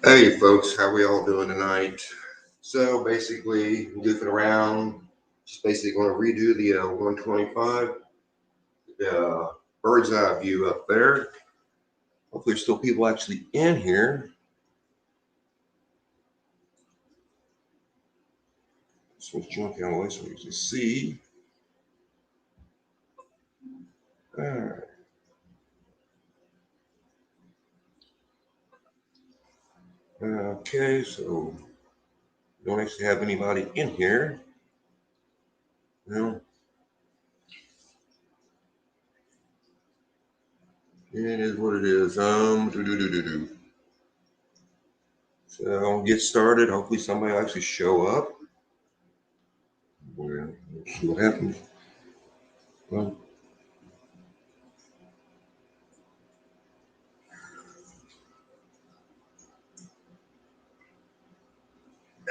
Hey folks, how we all doing tonight? So basically, goofing around, just basically going to redo the 125, the bird's eye view up there. Hopefully there's still people actually in here. Switch junk out of the way so we can see. All right. Okay, so we don't actually have anybody in here. Well, it is what it is. So I'll get started. Hopefully somebody will actually show up. Well, let's see what happens. Well,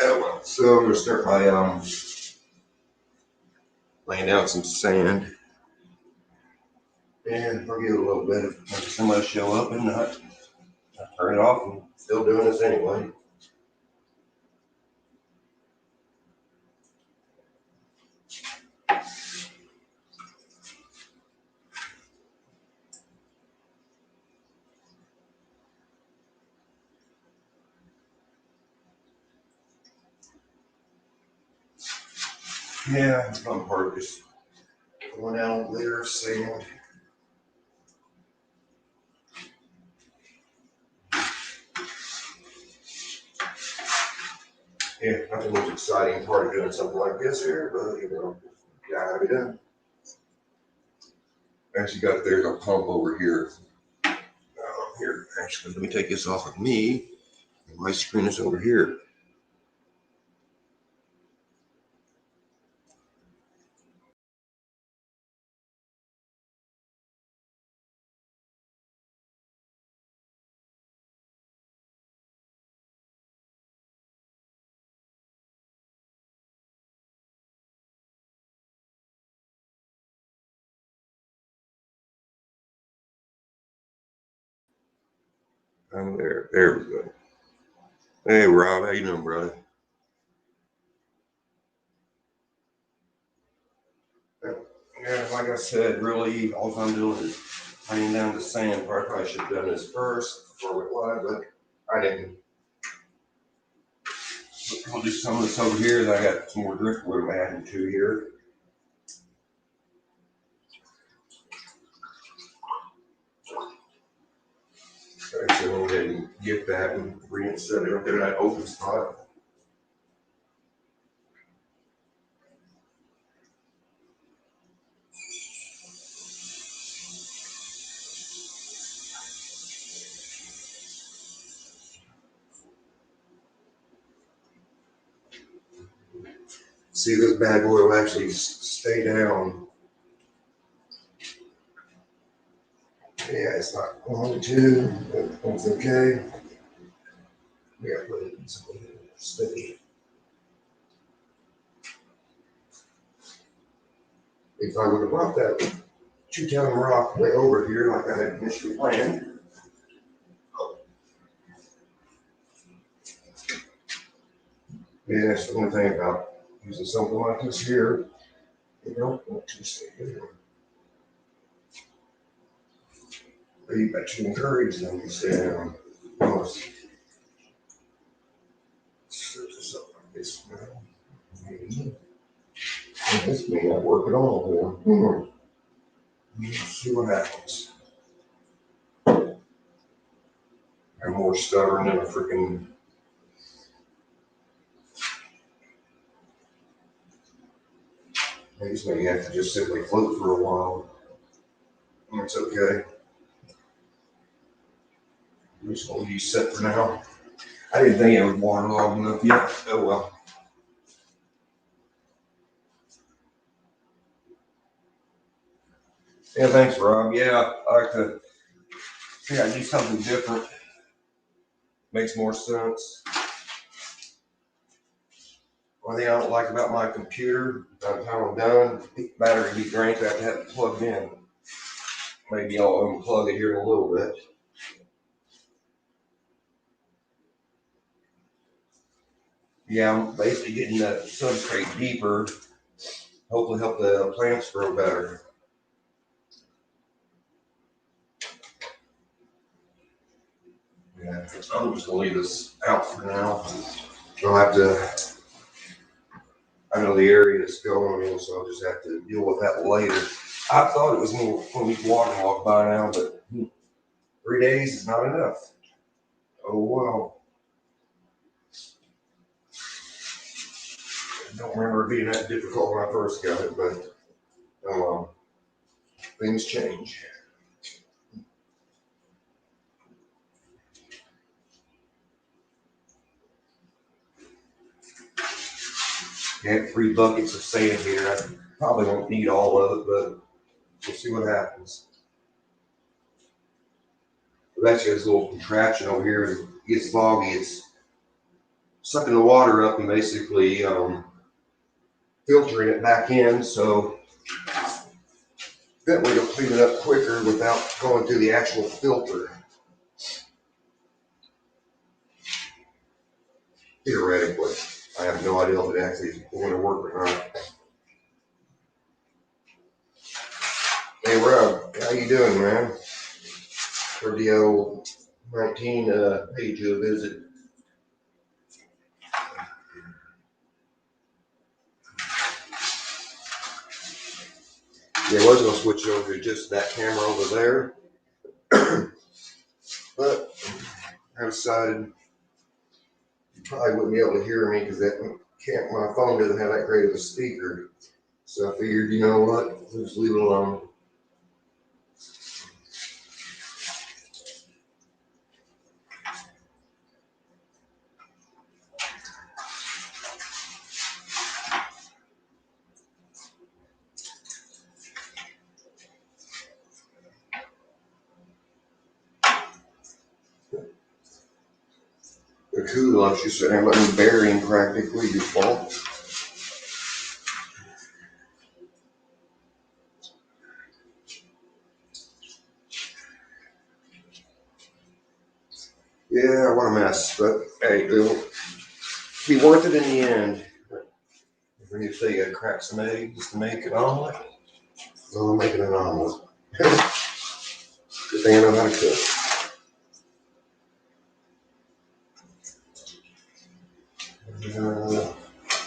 oh well. So I'm gonna start by laying down some sand. And I'll give it a little bit if somebody show up and not. I'll turn it off and still doing this anyway. Yeah, the fun part is going down layer of sand. Yeah, not the most exciting part of doing something like this here, but gotta be done. Actually got there's a pump over here. Here, actually, let me take this off of me. My screen is over here. I'm there. There we go. Hey Rob, how you doing, brother? Yeah, like I said, really, all I'm doing is laying down the sand part. I should have done this first before we went live, but I didn't. We'll do some of this over here. That I got some more driftwood I'm adding to here. Okay, so we'll go ahead and get that and reinsert it up there in that open spot. See, this bad boy will actually stay down. Yeah, it's not going to. Everything's okay. We got to put it in something steady. If I would have brought that 2-ton rock way over here like I had initially planned. Yeah, that's the only thing about using something like this here. You don't want to stay there. You got to encourage them to stay down. Set this up like this now. This may not work at all here. Let's see what happens. I'm more stubborn than a freaking. I just may have to just simply float for a while. It's okay. I'm just gonna use set for now. I didn't think it was waterlogged enough yet. Oh well. Yeah, thanks, Rob. Yeah, I like to do something different. Makes more sense. One thing I don't like about my computer, by the time I'm done, the battery be drained, so I have to have it plugged in. Maybe I'll unplug it here in a little bit. Yeah, I'm basically getting that substrate deeper. Hopefully help the plants grow better. Yeah, I'm just gonna leave this out for now. I'll have to, I know the area it's going in, so I'll just have to deal with that later. I thought it was more when we walk by now, but 3 days is not enough. Oh well. I don't remember it being that difficult when I first got it, but oh well. Things change. I have 3 buckets of sand here. I probably won't need all of it, but we'll see what happens. Actually, this little contraption over here, it gets foggy. It's sucking the water up and basically filtering it back in, so that way it'll clean it up quicker without going through the actual filter. Theoretically, I have no idea if it actually is going to work or not. Hey Rob, how you doing, man? For the old 19 paid you a visit. Yeah, I was gonna switch over to just that camera over there, but I decided you probably wouldn't be able to hear me because that can't. My phone doesn't have that great of a speaker. So I figured, you know what, we'll just leave it alone. The kudos, you said, I'm letting burying practically default. Yeah, what a mess, but hey, it'll be worth it in the end. When you say you gotta crack some eggs to make an omelet, well, I'm making an omelet. Good thing I know how to cook.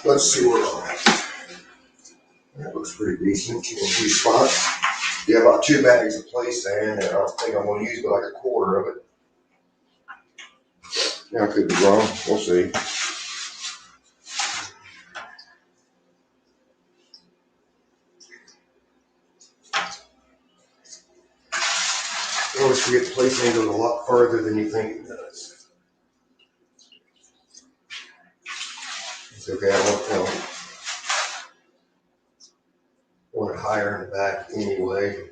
Let's see what I'm at. That looks pretty decent. You can see spots. Yeah, about 2 bags of play sand, and I don't think I'm going to use but like a quarter of it. Now I could be wrong. We'll see. I always forget the play sand goes a lot further than you think it does. It's okay. I want it higher in the back anyway.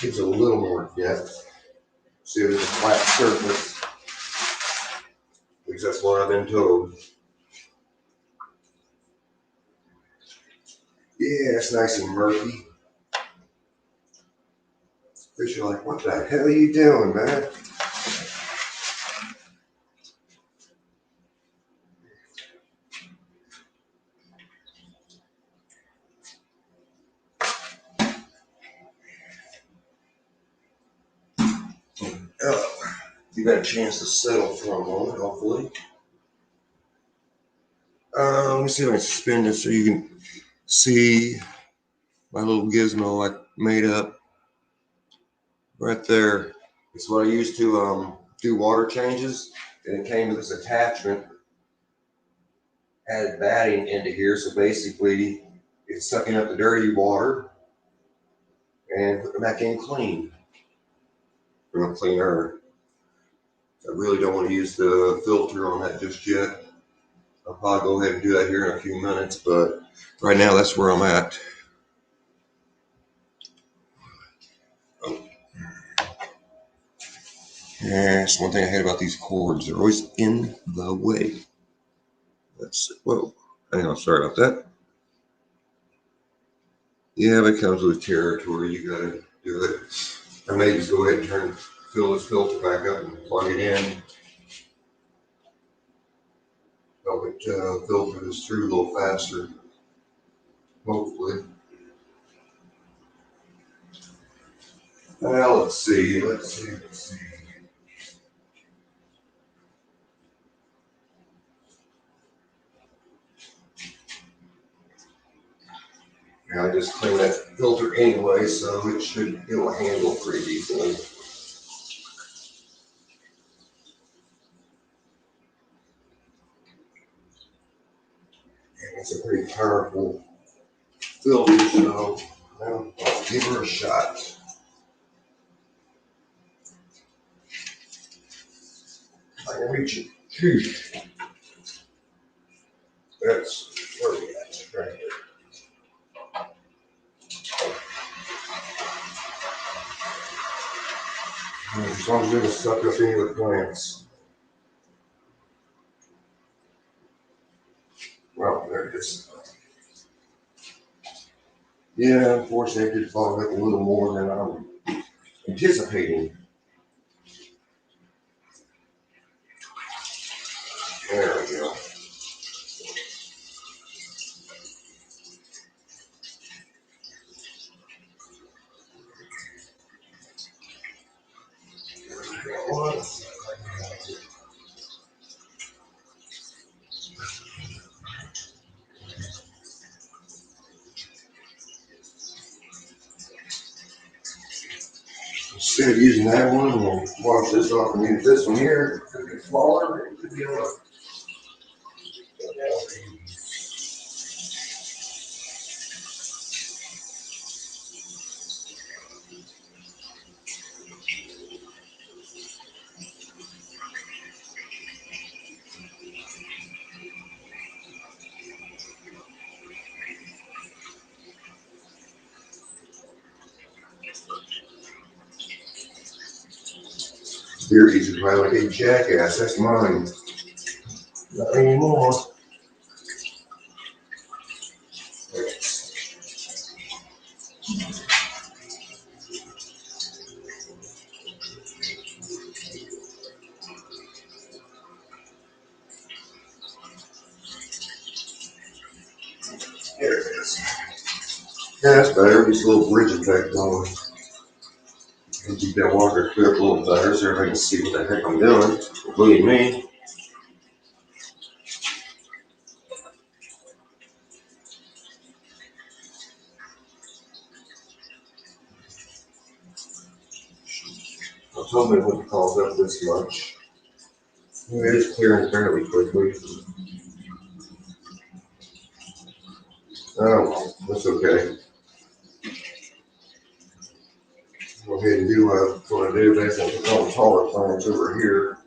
Gives it a little more depth. See, there's a flat surface. At least that's what I've been told. Yeah, it's nice and murky. Fish are like, what the hell are you doing, man? You got a chance to settle for a moment, hopefully. Let me see if I can spin this so you can see my little gizmo I made up right there. It's what I used to do water changes, and it came with this attachment. Added batting into here, so basically it's sucking up the dirty water and putting it back in clean. Or cleaner. I really don't want to use the filter on that just yet. I'll probably go ahead and do that here in a few minutes, but right now that's where I'm at. Oh. Yeah, that's one thing I hate about these cords. They're always in the way. Let's, whoa. Hang on, sorry about that. Yeah, but it comes with territory. You gotta do it. I may just go ahead and fill this filter back up and plug it in. help it filter this through a little faster, hopefully. Now let's see. Yeah, I just cleaned that filter anyway, so it'll handle pretty decently. And it's a pretty powerful filter, so well, I'll give her a shot. I can reach it. Phew. That's where we at, right here. As long as it doesn't suck up any of the plants. Well, there it is. Yeah, unfortunately, it did fog up a little more than I'm anticipating. There we go. Instead of using that one, we'll wash this off and use this one here. It could be smaller, it could be a little. Beardy's is probably like a jackass, that's mine. Not anymore. There it is. Yeah, that's better. Just a little bridge effect going. And keep that water clear up a little better so everybody can see what the heck I'm doing, including me. I was hoping it wouldn't cause up this much. It is clearing fairly quickly. Oh, well, that's okay. Go ahead and do what I do. Basically, put all the taller plants over here.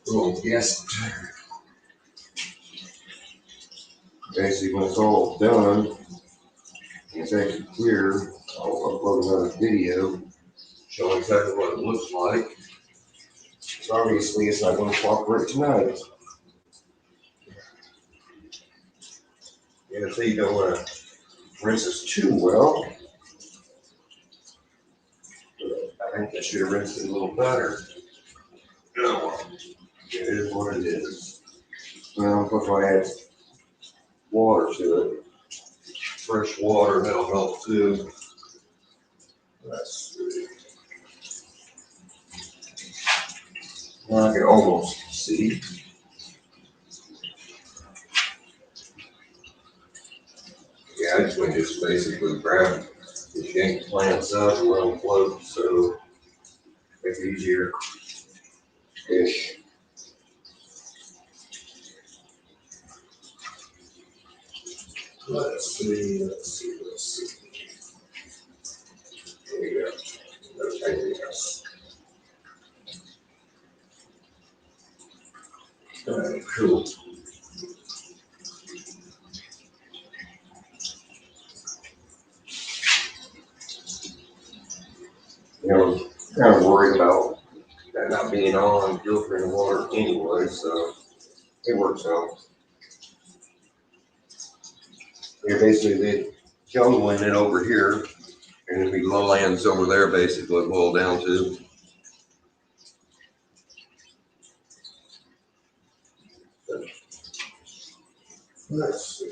Oh, yes. Basically, when it's all done, and it's actually clear, I'll upload another video showing exactly what it looks like. So obviously, it's not going to cooperate tonight. Yeah, so you don't want to rinse this too well. I think I should have rinsed it a little better. No, it is what it is. Well, if I add water to it, fresh water, that'll help too. That's good. Well, I can almost see. Yeah, I just want to just basically grab the yank plants up and let them float, so it's easier ish. Let's see. There you go. Okay, yes. All right, cool. You know, kind of worried about that not being on filtering the water anyway, so it works out. You're basically the jungling it over here, and it'll be lowlands over there basically boil down to. Let's see.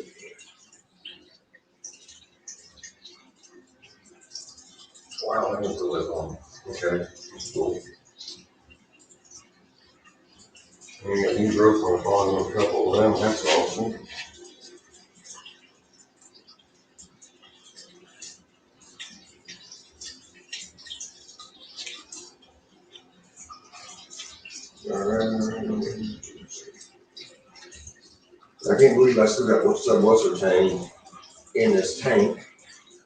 Wow, that was the lip on. Okay, cool. And we got new growth on the bottom of a couple of them. That's awesome. I can't believe I still got some what's tank in this tank.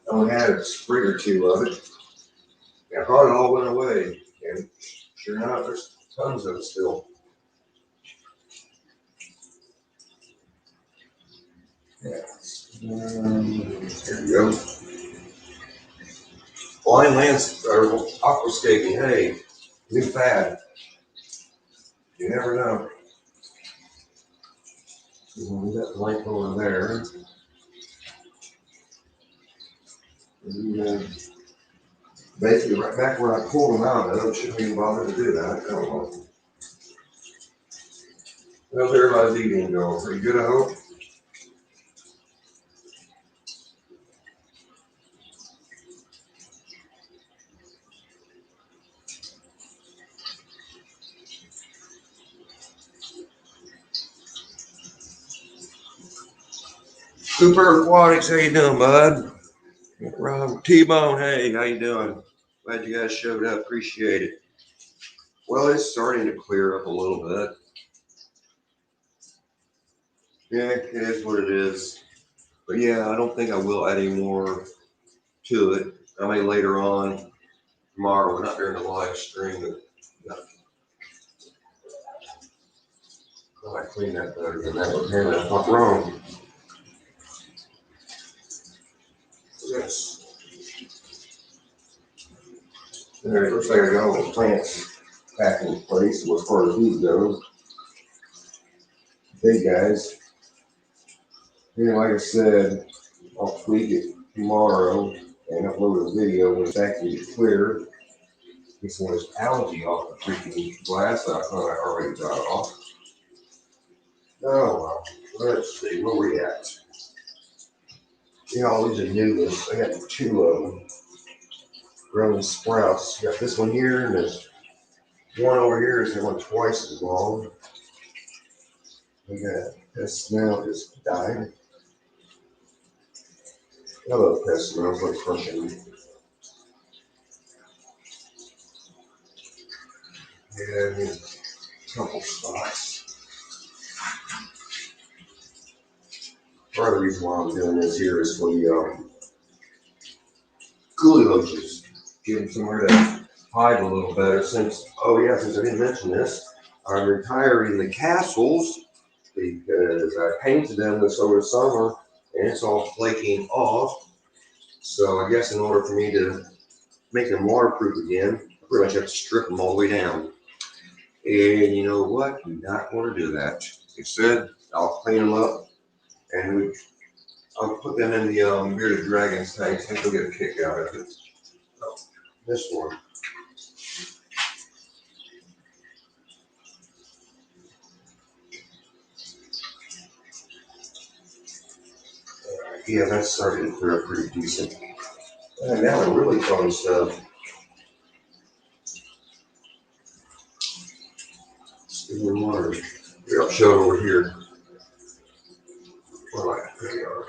I only had a sprig or two of it. And I thought it all went away. And sure enough, there's tons of it still. Yeah. Here we go. Blind lance or aquascaping. Hey, new fad. You never know. We got the link over there. And, basically, right back where I pulled them out of, shouldn't even bother to do that. I don't know. How's everybody's eating going? Pretty good, I hope. Super Aquatics, how you doing, bud? Rob T-Bone, hey, how you doing? Glad you guys showed up. Appreciate it. Well, it's starting to clear up a little bit. Yeah, it is what it is. But yeah, I don't think I will add any more to it. I may later on tomorrow, not during the live stream, but yeah. I might clean that better than that. Apparently, I'm not wrong. Yes. All right, looks like I got all the plants back in place as far as these go. Hey guys. Yeah, like I said, I'll tweak it tomorrow and upload a video when it's actually clear. This one is algae off the freaking glass. I thought I already got off. Oh well, let's see where we at. Yeah, all these are newness. I got two of them growing sprouts. Got this one here and this one over here is one twice as long. We got this now just died. Hello, pest smells like crushing. Yeah, a couple spots. Part of the reason why I'm doing this here is for the coolie loaches. Give them somewhere to hide a little better since, oh yeah, since I didn't mention this, I'm retiring the castles because I painted them this over the summer and it's all flaking off. So I guess in order for me to make them waterproof again, I pretty much have to strip them all the way down. And you know what? Do not want to do that. Instead, I'll clean them up and I'll put them in the bearded dragons tank. I think they'll get a kick out of it. Oh, this one. Yeah, that's starting to clear up pretty decent. And now the really fun stuff. Stealing water. Here, I'll show it over here. All right, there we are.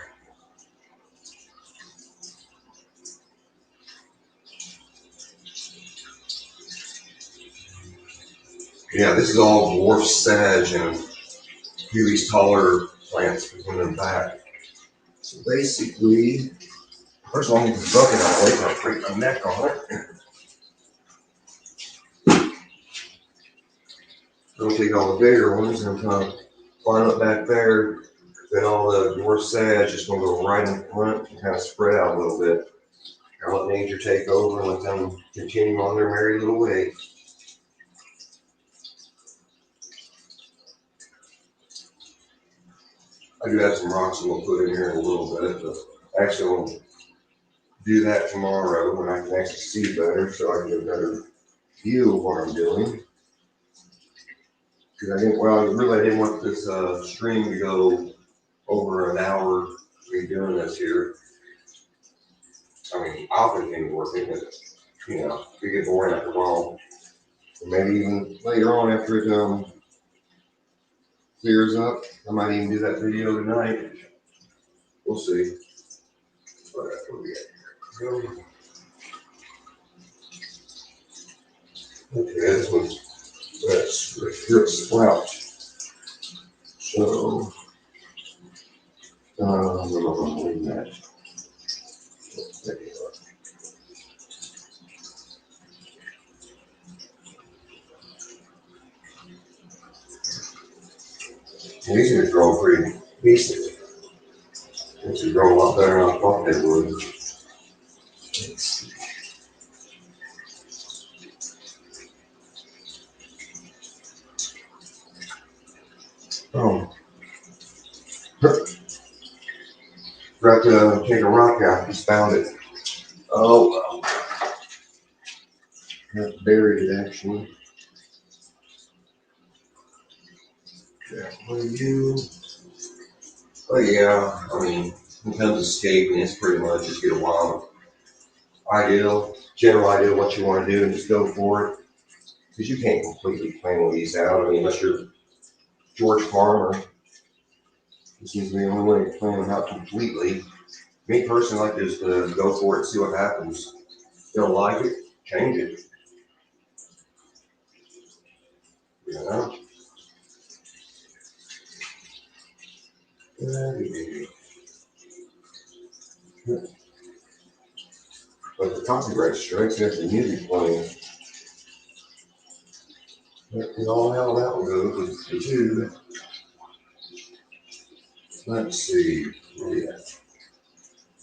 Yeah, this is all dwarf sedge and a few of these taller plants between them back. So basically, first of all, I need this bucket out of the way, I'll break my neck on it. I'll take all the bigger ones and kind of line up back there. Then all the dwarf sedge is going to go right in front and kind of spread out a little bit. I'll let nature take over and let them continue on their merry little way. I do have some rocks I'm going to put in here in a little bit, but actually I'll do that tomorrow when I can actually see better so I can get a better view of what I'm doing. Because I didn't want this stream to go over an hour redoing this here. I mean, I'll continue working, but we get bored after a while. Or maybe even later on after it clears up, I might even do that video tonight. We'll see. What we got here? Okay, this one's that's sprout. So, leave that. These are growing pretty decent. These are growing a lot better than I thought they would. Oh, forgot to take a rock out. Just found it. Oh, well. Got buried it actually. Yeah, what do you? Oh yeah, I mean, when it comes to escaping, it's pretty much just get a wild general idea of what you want to do and just go for it. Because you can't completely plan all these out. I mean, unless you're George Farmer, this is the only way to plan them out completely. Me personally, I like just go for it and see what happens. If you don't like it, change it. You know? But the copyright strikes after the music playing. You know how that will go with the two. Let's see. Yeah.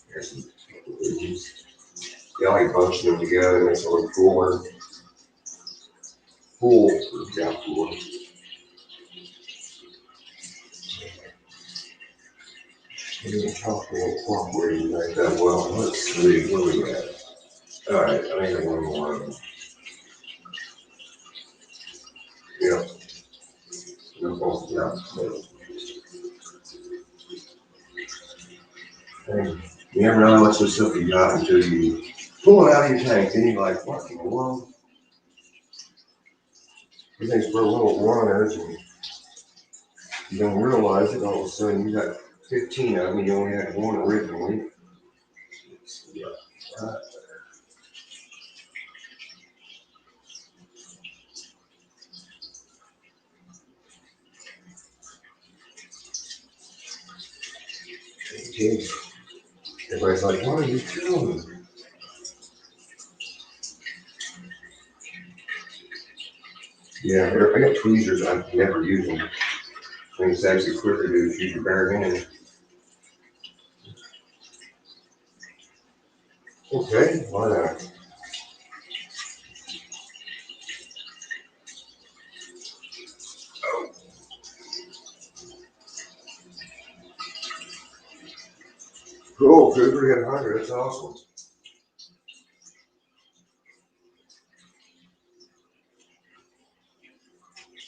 There's some images. Yeah, I like bunching them together and makes it look cooler. Cool. Yeah, cool. I didn't talk about cooperating like that well. Let's see. Where we at? All right. I think one more. Yeah. No, yeah. And you never know how much of stuff you got until you pull it out of your tank. Then you're like, what in the world? Everything's for a little runners, and you don't realize it. All of a sudden, you got 15 of them. You only had one originally. Yeah. Right. Okay. Everybody's like, what are you doing? Yeah, I got tweezers. I never use them. I think it's actually quicker to use your bare hand. Okay, why not? Cool, Cooper, you got 100. That's awesome.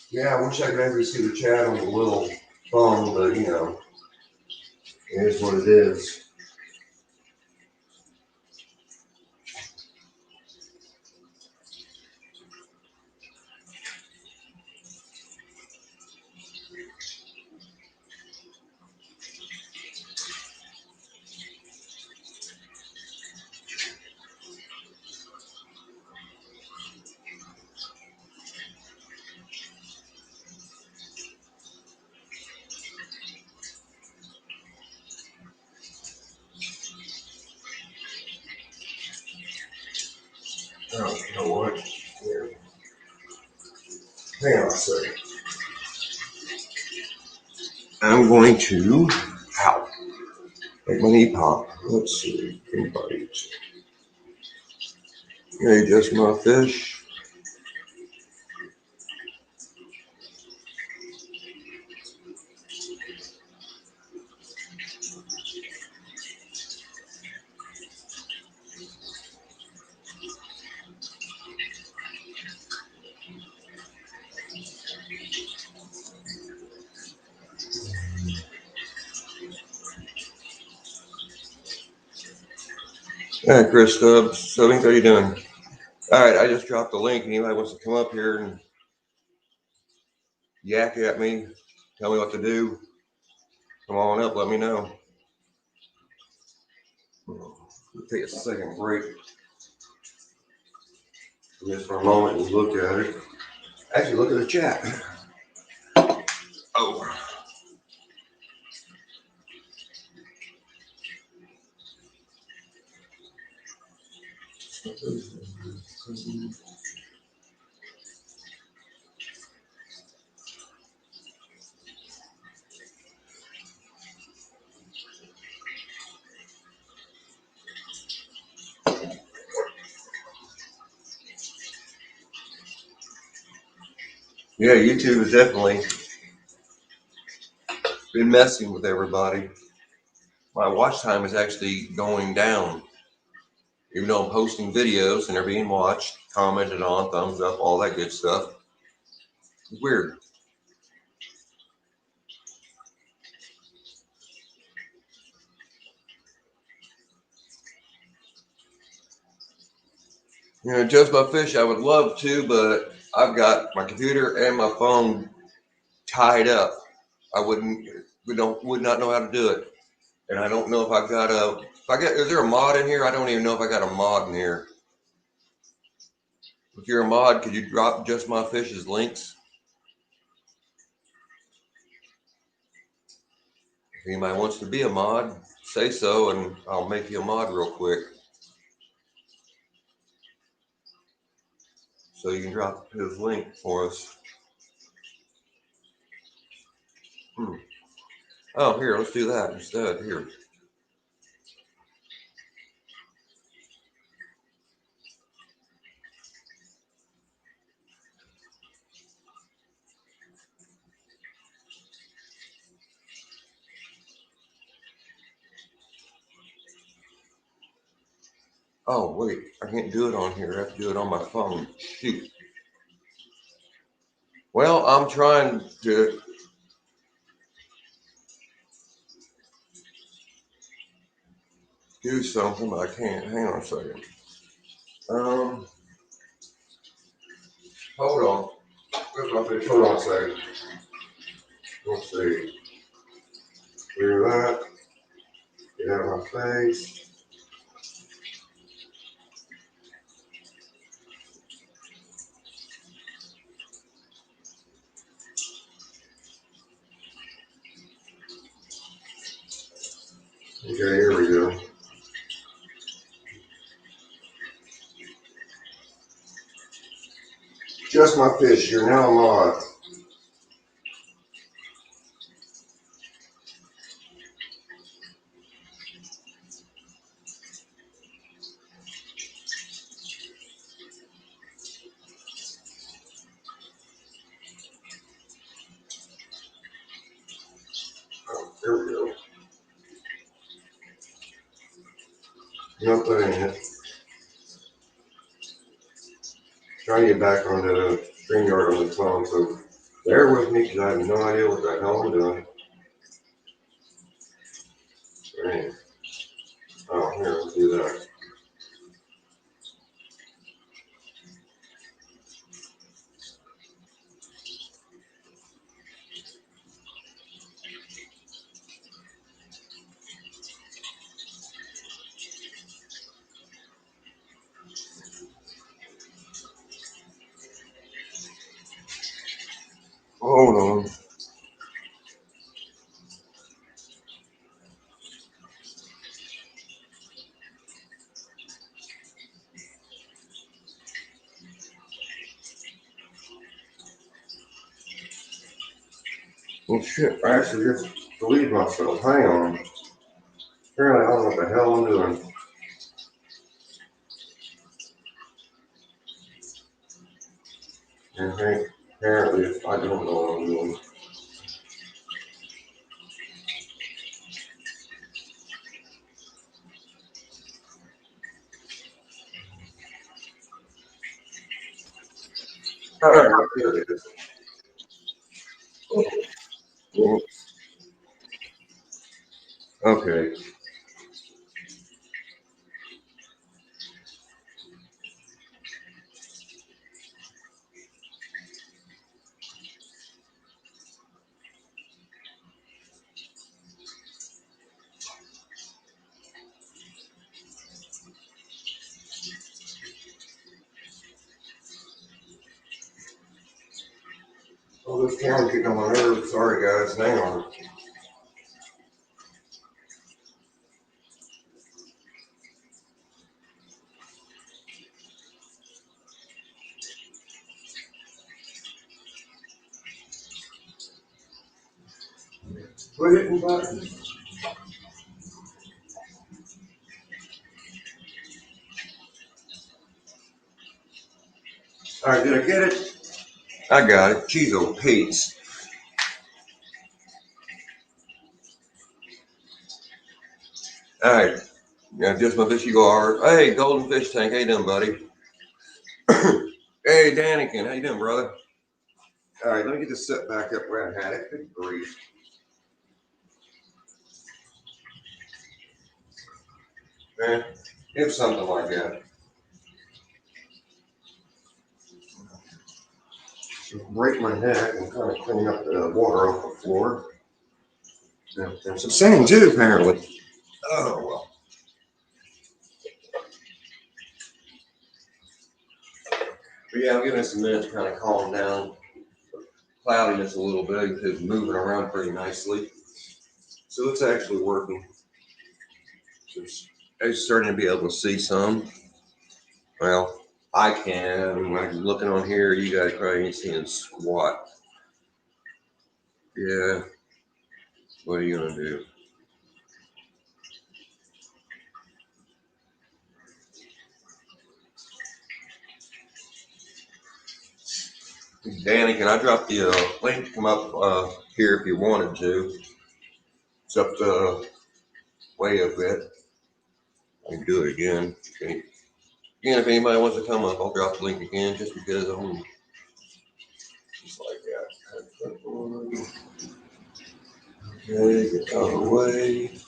Yeah, I wish I could actually see the chat on the little phone, but it is what it is. Oh, you know what? Here. Hang on a second. I'm going to, ow, make my knee pop. Let's see, invite. Hey, just my fish. Hey, Chris Stubbs, Stubbing, how you doing? All right, I just dropped the link. Anybody wants to come up here and yak at me, tell me what to do, come on up, let me know. Take a second break just for a moment and look at it. Actually, look at the chat. Oh. Yeah, YouTube has definitely been messing with everybody. My watch time is actually going down. Even though I'm posting videos and they're being watched, commented on, thumbs up, all that good stuff. It's weird. You know, just my fish, I would love to, but I've got my computer and my phone tied up. I would not know how to do it. And I don't know if I've got is there a mod in here? I don't even know if I got a mod in here. If you're a mod, could you drop Just My Fish's links? If anybody wants to be a mod, say so, and I'll make you a mod real quick. So you can drop his link for us. Oh, here, let's do that instead. Here. Oh, wait, I can't do it on here. I have to do it on my phone. Shoot. Well, I'm trying to do something, but I can't. Hang on a second. Hold on. Where's my fish? Hold on a second. Let's see. Clear that. Get out of my face. Okay, here we go. Just My Fish, you're now a mod. Oh, there we go. Nothing in it. Trying to get back on the StreamYard on the phone, so bear with me because I have no idea what the hell I'm doing. Dang. Oh, here, let's do that. Hold on. Oh shit, I actually just deleted myself. Hang on. Apparently I don't know what the hell I'm doing. Okay. Apparently I don't know what I'm doing. Alright, here it is. Okay. Oh, this camera's getting on my nerves. Sorry, guys. Hang on. Quit hitting buttons. All right, did I get it? I got it. Cheezo Pete's. All right. Yeah, just my fishy go hard. Hey, Golden Fish Tank. How you doing, buddy? Hey, Danikin. How you doing, brother? All right, let me get this set back up where I had it. Good grief. Man, give something like that. Break my neck and kind of clean up the water off the floor. There's some sand too, apparently. Oh, well. But yeah, I'm giving it some minutes to kind of calm down. Cloudiness a little bit. It's moving around pretty nicely. So it's actually working. I'm starting to be able to see some. Well, I can. When I'm looking on here, you guys probably ain't seeing squat. Yeah. What are you going to do? Danny, can I drop the link to come up here if you wanted to? It's up the way a bit. I can do it again. Okay. Again, if anybody wants to come up, I'll drop the link again just because I'm just like that. Okay, get out of the way.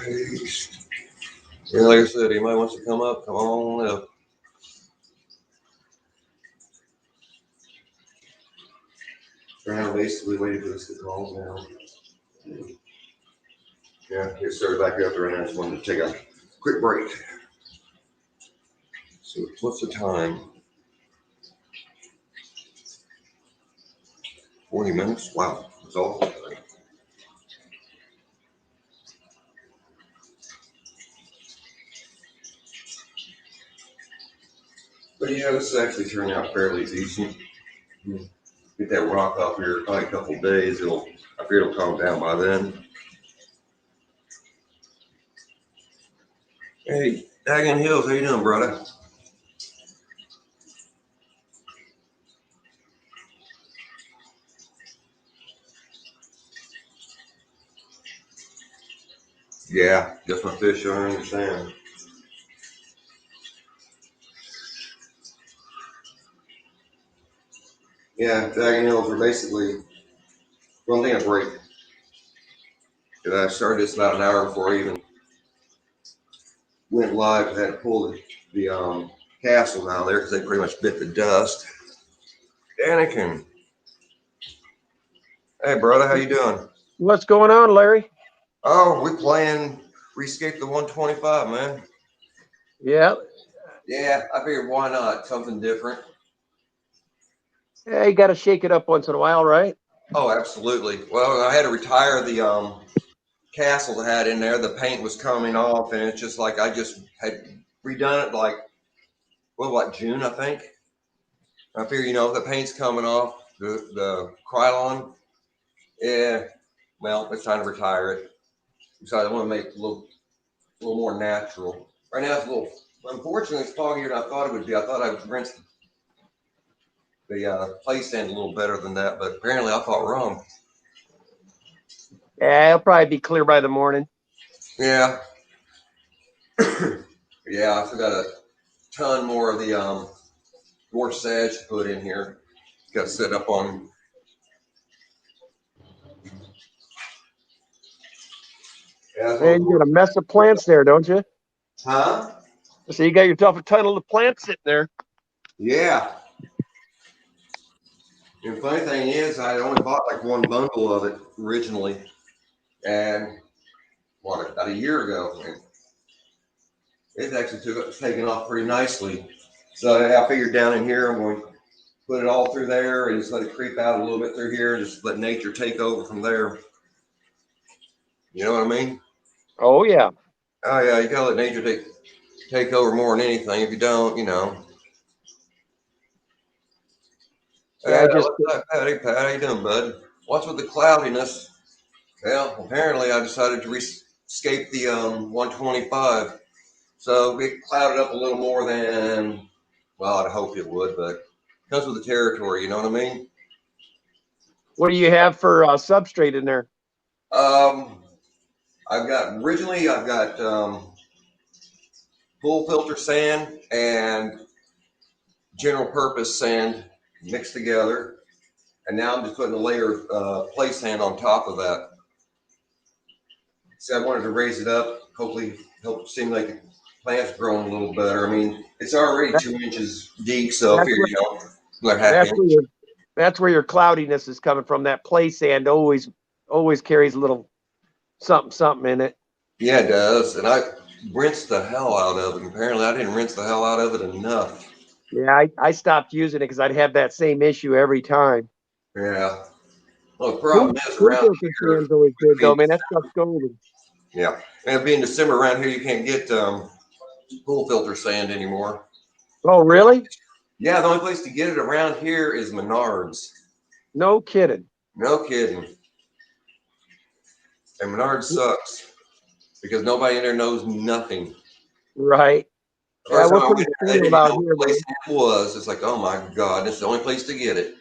Paste. Yeah, like I said, anybody wants to come up, come on up. Right now, basically waiting for this to call now. Yeah, get started back up right now. I just wanted to take a quick break. So what's the time? 40 minutes? Wow, that's all. But yeah, this is actually turning out fairly decent. Get that rock off here probably a couple days. I figure it'll calm down by then. Hey, Dagon Hills, how you doing, brother? Yeah, just my fish, I understand. Yeah, Dagon Hills are basically one thing I break. I started this about an hour before I even went live. I had to pull the castle down there because they pretty much bit the dust. Anakin, hey brother, how you doing? What's going on, Larry? Oh, we playing Rescape the 125, man. Yeah. Yeah, I figured why not? Something different. Yeah, you got to shake it up once in a while, right? Oh, absolutely. Well, I had to retire the castle that I had in there. The paint was coming off, and it's just like I just had redone it like June, I think. I figure, the paint's coming off, the Krylon. Yeah, well, it's time to retire it. Besides, I want to make it a little more natural. Right now, it's a little. Unfortunately, it's foggier than I thought it would be. I thought I'd rinse the play stand a little better than that, but apparently I thought wrong. Yeah, it'll probably be clear by the morning. Yeah. Yeah, I still got a ton more of the more sage to put in here. Got to set up on. Yeah, Man, you got a mess of plants there, don't you? huh? So you got yourself a ton of plants sitting there. Yeah. And the funny thing is, I only bought like one bundle of it originally, and about a year ago, and it actually taken off pretty nicely. So I figured down in here, I'm going to put it all through there and just let it creep out a little bit through here and just let nature take over from there. You know what I mean? Oh yeah. Oh yeah, you gotta let nature take over more than anything. If you don't, you know. Yeah, I just What's up, Patty? Pat, how you doing, bud? What's with the cloudiness? Well, apparently I decided to escape the 125. So it clouded up a little more than, well, I'd hope it would, but it comes with the territory, you know what I mean? what do you have for substrate in there? Um, I've got full filter sand and general purpose sand mixed together. And now I'm just putting a layer of play sand on top of that. See, I wanted to raise it up, hopefully help seem like the plant's growing a little better. I mean, it's already That, 2 inches deep, so that's here where you go, another half that's where inch. your cloudiness is coming from. That play sand always carries a little something in it. Yeah, it does. And I rinsed the hell out of it. Apparently, I didn't rinse the hell out of it enough. Yeah, I stopped using it because I'd have that same issue every time. Yeah. Well, the Pool problem is pool around filter here, sand's always good being though, man. That stuff's golden. yeah, and being December around here, you can't get pool filter sand anymore. Oh, really? Yeah, the only place to get it around here is Menards. No kidding. No kidding. And Menards sucks because nobody in there knows nothing. Right. The Yeah, first time we're I pretty went there, they spoiled didn't even out know here, what place man. it was. It's like, oh my God, it's the only place to get it.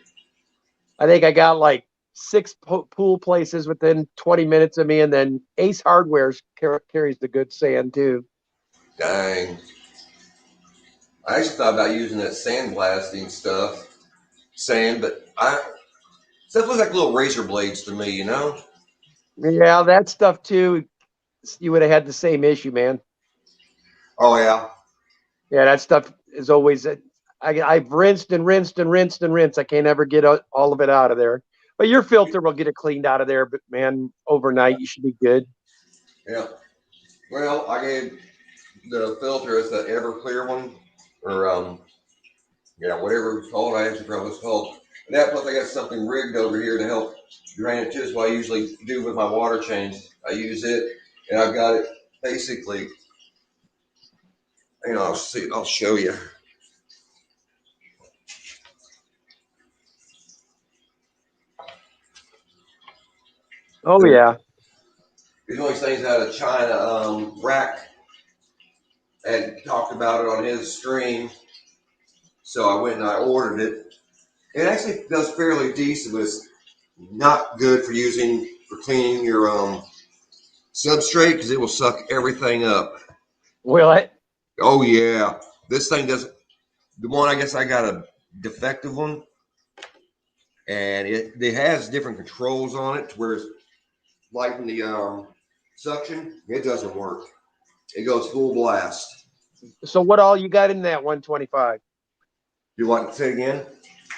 I think I got like six pool places within 20 minutes of me, and then Ace Hardware's carries the good sand too. Dang. I actually thought about using that sandblasting sand, but stuff looks like little razor blades to me, you know? Yeah, that stuff too. You would have had the same issue, man. Oh yeah. Yeah, that stuff is always. I've rinsed and rinsed and rinsed and rinsed. I can't ever get all of it out of there. But your filter will get it cleaned out of there. But man, overnight you should be good. Yeah. Well, I gave the filter as the Everclear one, or yeah, whatever it's called. I actually forgot what it's called. And that plus I got something rigged over here to help drain it too. That's what I usually do with my water change. I use it, and I've got it basically. You know, I'll see. I'll show you. Oh yeah. These only things out of China. Rack had talked about it on his stream, so I went and I ordered it. It actually does fairly decent, but it's not good for using for cleaning your substrate because it will suck everything up. Will it? Oh yeah, this thing does. The one I guess I got a defective one, and it has different controls on it, whereas like in the suction, it doesn't work. It goes full blast. So what all you got in that 125? You want to say again?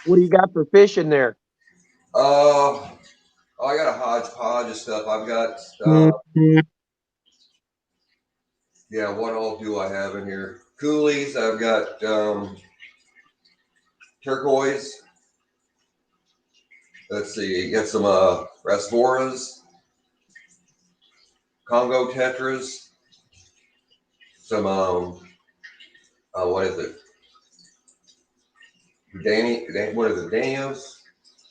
What do you got for fish in there? Uh, I got a hodgepodge of stuff. I've got yeah. What all do I have in here? Coolies. I've got turquoise. Let's see. Got some rasboras, Congo tetras, some what is it? What is it? Danios?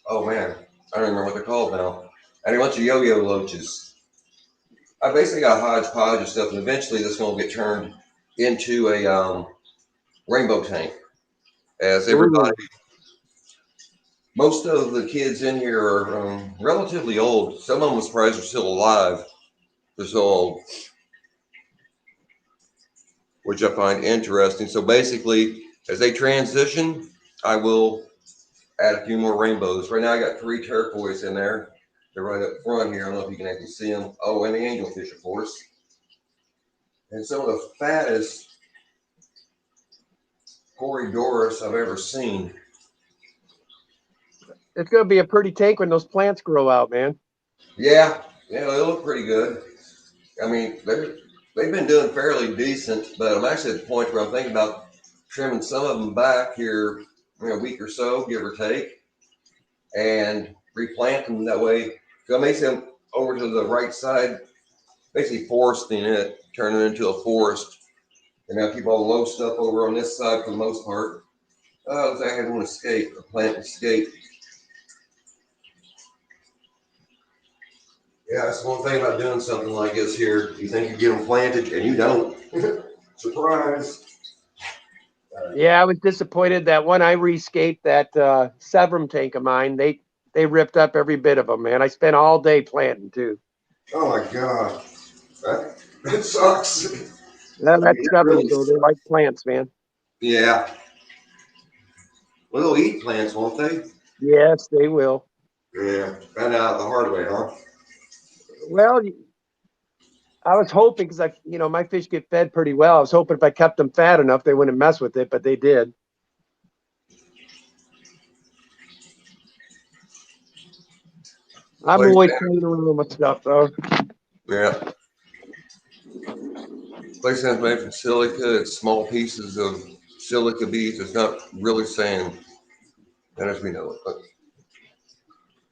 Oh man, I don't remember what they're called now. And a bunch of yo-yo loaches. I basically got a hodgepodge of stuff, and eventually this one will get turned into a rainbow tank. As everybody, Ooh. most of the kids in here are relatively old. Some of them, I'm surprised, are still alive. They're so old, which I find interesting. So basically, as they transition, I will add a few more rainbows. Right now, I got 3 turquoise in there. They're right up front here. I don't know if you can actually see them. Oh, and the angelfish, of course. And some of the fattest Doris I've ever seen. It's gonna be a pretty tank when those plants grow out, man. Yeah, yeah, they look pretty good. I mean, they've been doing fairly decent, but I'm actually at the point where I'm thinking about trimming some of them back here in a week or so, give or take, and replant them that way. So I may send them over to the right side, basically foresting it, turn it into a forest, and now keep all the low stuff over on this side for the most part. Oh, I had one escape, a plant escape. Yeah, that's one thing about doing something like this here. You think you get them planted, and you don't. Surprise. Yeah, I was disappointed that when I rescaped that Severum tank of mine, they ripped up every bit of them, man. I spent all day planting too. Oh my God. That sucks. Yeah, I that's mean, that Severum, really though. They sucks. like plants, man. Yeah. Well, they'll eat plants, won't they? Yes, they will. Yeah. Found out the hard way, huh? Well, I was hoping because my fish get fed pretty well. I was hoping if I kept them fat enough, they wouldn't mess with it, but they did. I'm Place, always playing around with stuff, though. yeah. Place that's made from silica. It's small pieces of silica beads. It's not really sand, and as we know it. But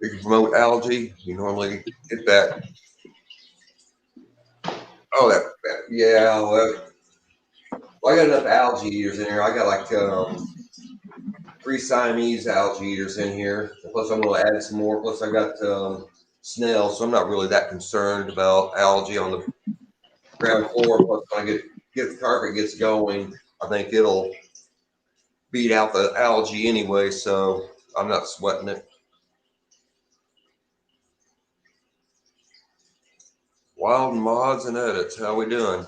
you can promote algae. You normally get that. Oh, yeah. Well, I got enough algae eaters in here. I got like 3 Siamese algae eaters in here. Plus, I'm going to add some more. Plus, I got snails, so I'm not really that concerned about algae on the ground floor. Plus, when I get the carpet gets going, I think it'll beat out the algae anyway. So I'm not sweating it. Wild mods and edits. How we doing?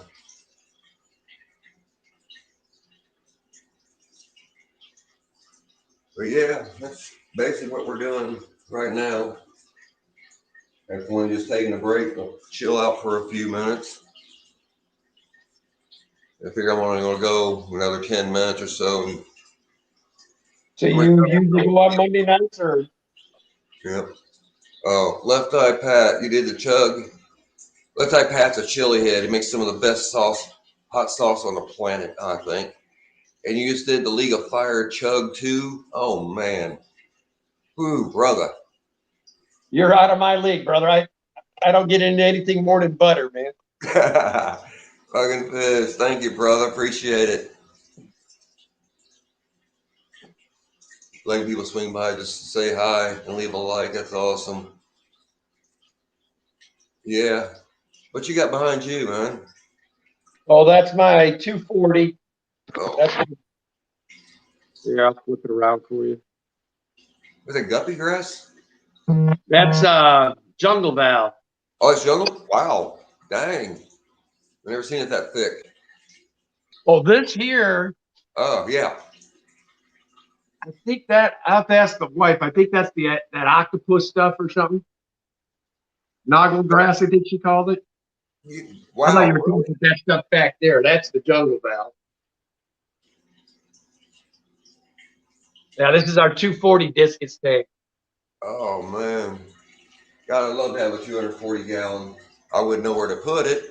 But yeah, that's basically what we're doing right now. Everyone just taking a break, we'll chill out for a few minutes. I figure I'm only going to go another 10 minutes or so. So you usually go on Monday nights, or? Yep. Oh, Left Eye Pat, you did the chug. Left Eye Pat's a chili head. He makes some of the best hot sauce on the planet, I think. And you just did the League of Fire chug too. Oh man, ooh, brother. You're out of my league, brother. I don't get into anything more than butter, man. Fucking fish. Thank you, brother. Appreciate it. Letting people swing by just to say hi and leave a like. That's awesome. Yeah. What you got behind you, man? Oh, that's my 240. Oh, That's Yeah, I'll flip it around for you. is it guppy grass? That's jungle val. Oh, it's jungle? Wow. Dang. I've never seen it that thick. Oh, this here, Oh, yeah. I think that I have to ask the wife. I think that's that octopus stuff or something. Noggle grass, I think she called it. I thought you Wow, were talking really? about that stuff back there. That's the jungle val. Yeah, this is our 240 discus tank. Oh, man. God, I'd love to have a 240 gallon. I wouldn't know where to put it.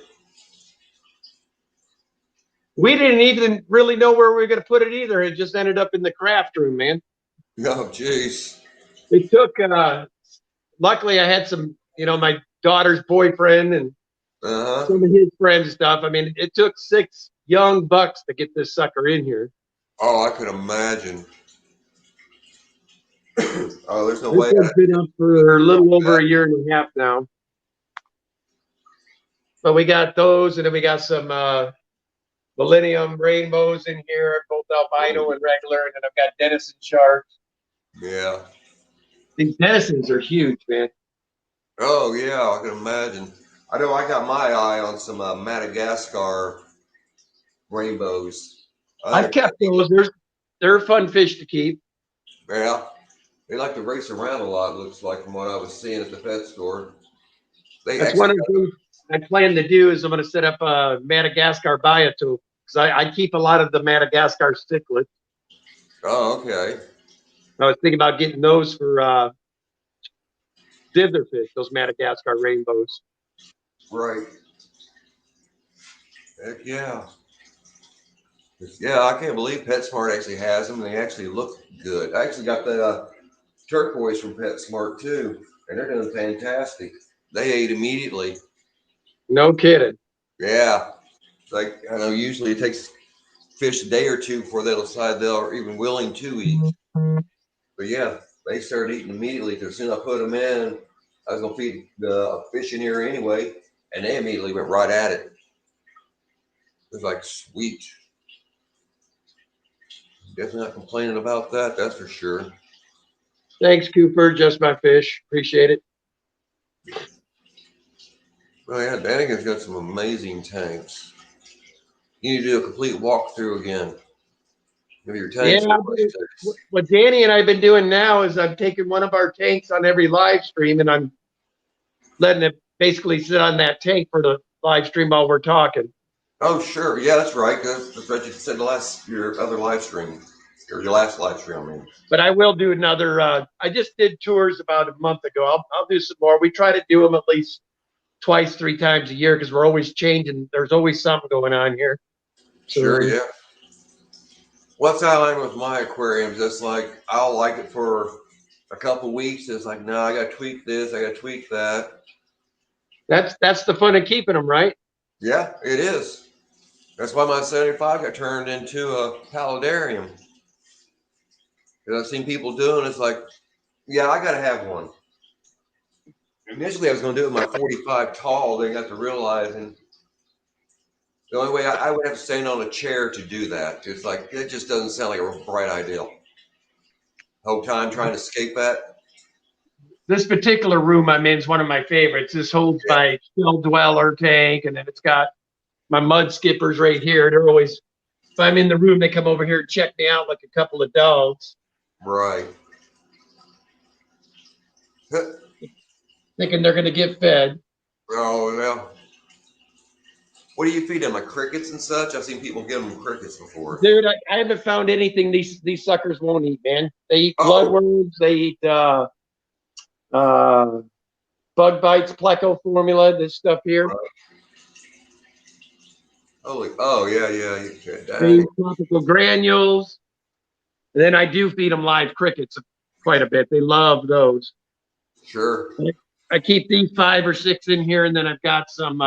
We didn't even really know where we were going to put it either. It just ended up in the craft room, man. Oh, jeez. It took, luckily, I had some, my daughter's boyfriend and Uh huh. some of his friends stuff. I mean, it took 6 young bucks to get this sucker in here. Oh, I could imagine. Oh, there's no This way. one's been up for a little over a year and a half now. But we got those, and then we got some Millennium rainbows in here, both albino and regular, and then I've got Denison sharks. Yeah. These Denisons are huge, man. Oh, yeah, I can imagine. I know I got my eye on some Madagascar rainbows. I've I, kept those. They're fun fish to keep. yeah, they like to race around a lot, looks like, from what I was seeing at the pet store. They That's one actually of the things I plan to do is I'm going to set up a Madagascar biotope because I keep a lot of the Madagascar cichlids. oh, okay. I was thinking about getting those for fish, those Madagascar rainbows. Right. Heck yeah. Yeah, I can't believe PetSmart actually has them. They actually look good. I actually got the turquoise from PetSmart too, and they're doing fantastic. They ate immediately. No kidding. Yeah, like I know usually it takes fish a day or two before they'll decide they're even willing to eat. But yeah, they started eating immediately because as soon as I put them in, I was gonna feed the fish in here anyway, and they immediately went right at it. It was like sweet. Definitely not complaining about that. That's for sure. Thanks, Cooper. Just my fish. Appreciate it. Oh yeah, Danigan's got some amazing tanks. You need to do a complete walkthrough again. Maybe your Yeah, tanks are places. what Danny and I've been doing now is I'm taking one of our tanks on every live stream and I'm letting it basically sit on that tank for the live stream while we're talking. Oh sure, yeah, that's right. That's what you said the last your other live stream, or your last live stream. I mean, But I will do another. I just did tours about a month ago. I'll do some more. We try to do them at least twice, 3 times a year because we're always changing. There's always something going on here. sure, So yeah. What's that line with my aquariums? It's like I'll like it for a couple weeks. It's like no, I got to tweak this, I got to tweak that. that's the fun of keeping them, right? Yeah, it is. That's why my 75 got turned into a paludarium. Because I've seen people doing it's like, yeah, I got to have one. Initially, I was going to do it with my 45 tall. Then got to realizing the only way I would have to stand on a chair to do that. It's like it just doesn't sound like a bright idea. Whole time trying to escape that. This particular room I'm in is one of my favorites. This holds Yeah, my still dweller tank, and then it's got my mud skippers right here. They're always, if I'm in the room, they come over here and check me out like a couple of dogs, right. thinking they're going to get fed. Oh yeah. What do you feed them? Like crickets and such? I've seen people give them crickets before. Dude, I haven't found anything these suckers won't eat, man. They eat Oh, bloodworms. They eat uh, bug bites, pleco formula, this stuff here. right. Holy, oh yeah, yeah. They Dang, eat tropical granules. And then I do feed them live crickets quite a bit. They love those. sure. I keep these 5 or 6 in here, and then I've got some.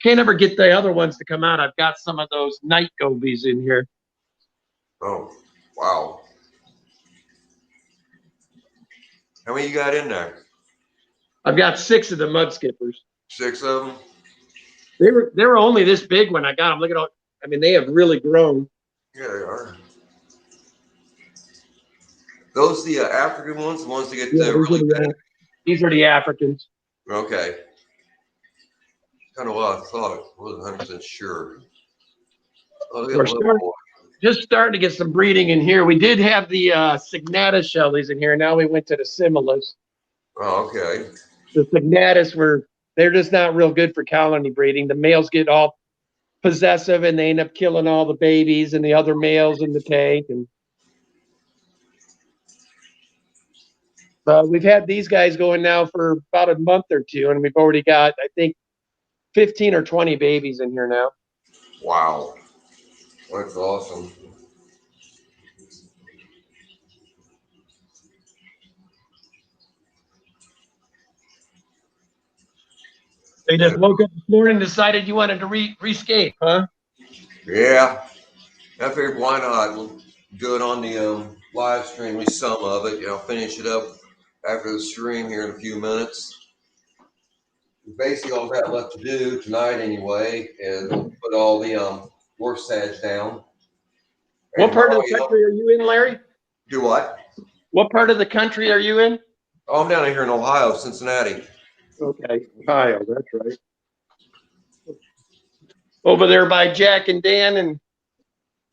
Can't ever get the other ones to come out. I've got some of those night gobies in here. Oh, wow. How many you got in there? I've got 6 of the mud skippers. 6 of them. They were only this big when I got them. Look at all. I mean, they have really grown. Yeah, they are. Those the African ones, the ones that get Yeah, really big. these are the Africans. Okay. Kind of what I thought. Wasn't 100% sure. Oh, look at We're the little boy. just starting to get some breeding in here. We did have the Signatus shellies in here. Now we went to the Similas. Oh, okay. The Signatus they're just not real good for colony breeding. The males get all possessive and they end up killing all the babies and the other males in the tank. And we've had these guys going now for about a month or two, and we've already got, I think, 15 or 20 babies in here now. Wow. That's awesome. They just woke up this morning and decided you wanted to rescape, huh? Yeah. I figured why not? We'll do it on the live stream, at least some of it. Finish it up after the stream here in a few minutes. Basically, all we got left to do tonight, anyway, is we'll put all the work sage down. And What part of tomorrow, the country are you in, Larry? do what? What part of the country are you in? Oh, I'm down here in Ohio, Cincinnati. Okay, Ohio, that's right. Over there by Jack and Dan and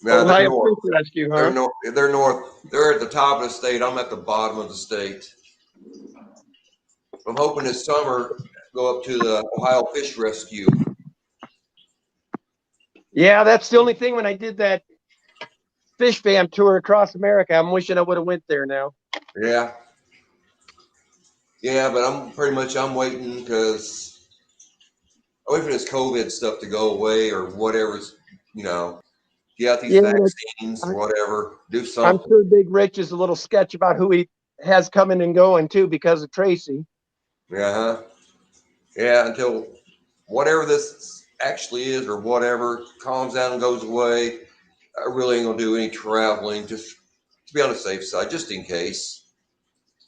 Yeah, they're Ohio north. Fish Rescue, They're huh? north. They're north. They're at the top of the state. I'm at the bottom of the state. I'm hoping this summer go up to the Ohio Fish Rescue. Yeah, that's the only thing when I did that fish fam tour across America. I'm wishing I would have went there now. Yeah. Yeah, but I'm waiting because I wait for this COVID stuff to go away or whatever's, you know. get out these Yeah, vaccines, I- whatever, do I'm something. sure Big Rich is a little sketch about who he has coming and going too because of Tracy. Uh-huh. Yeah, until whatever this actually is or whatever calms down and goes away, I really ain't gonna do any traveling, just to be on the safe side, just in case.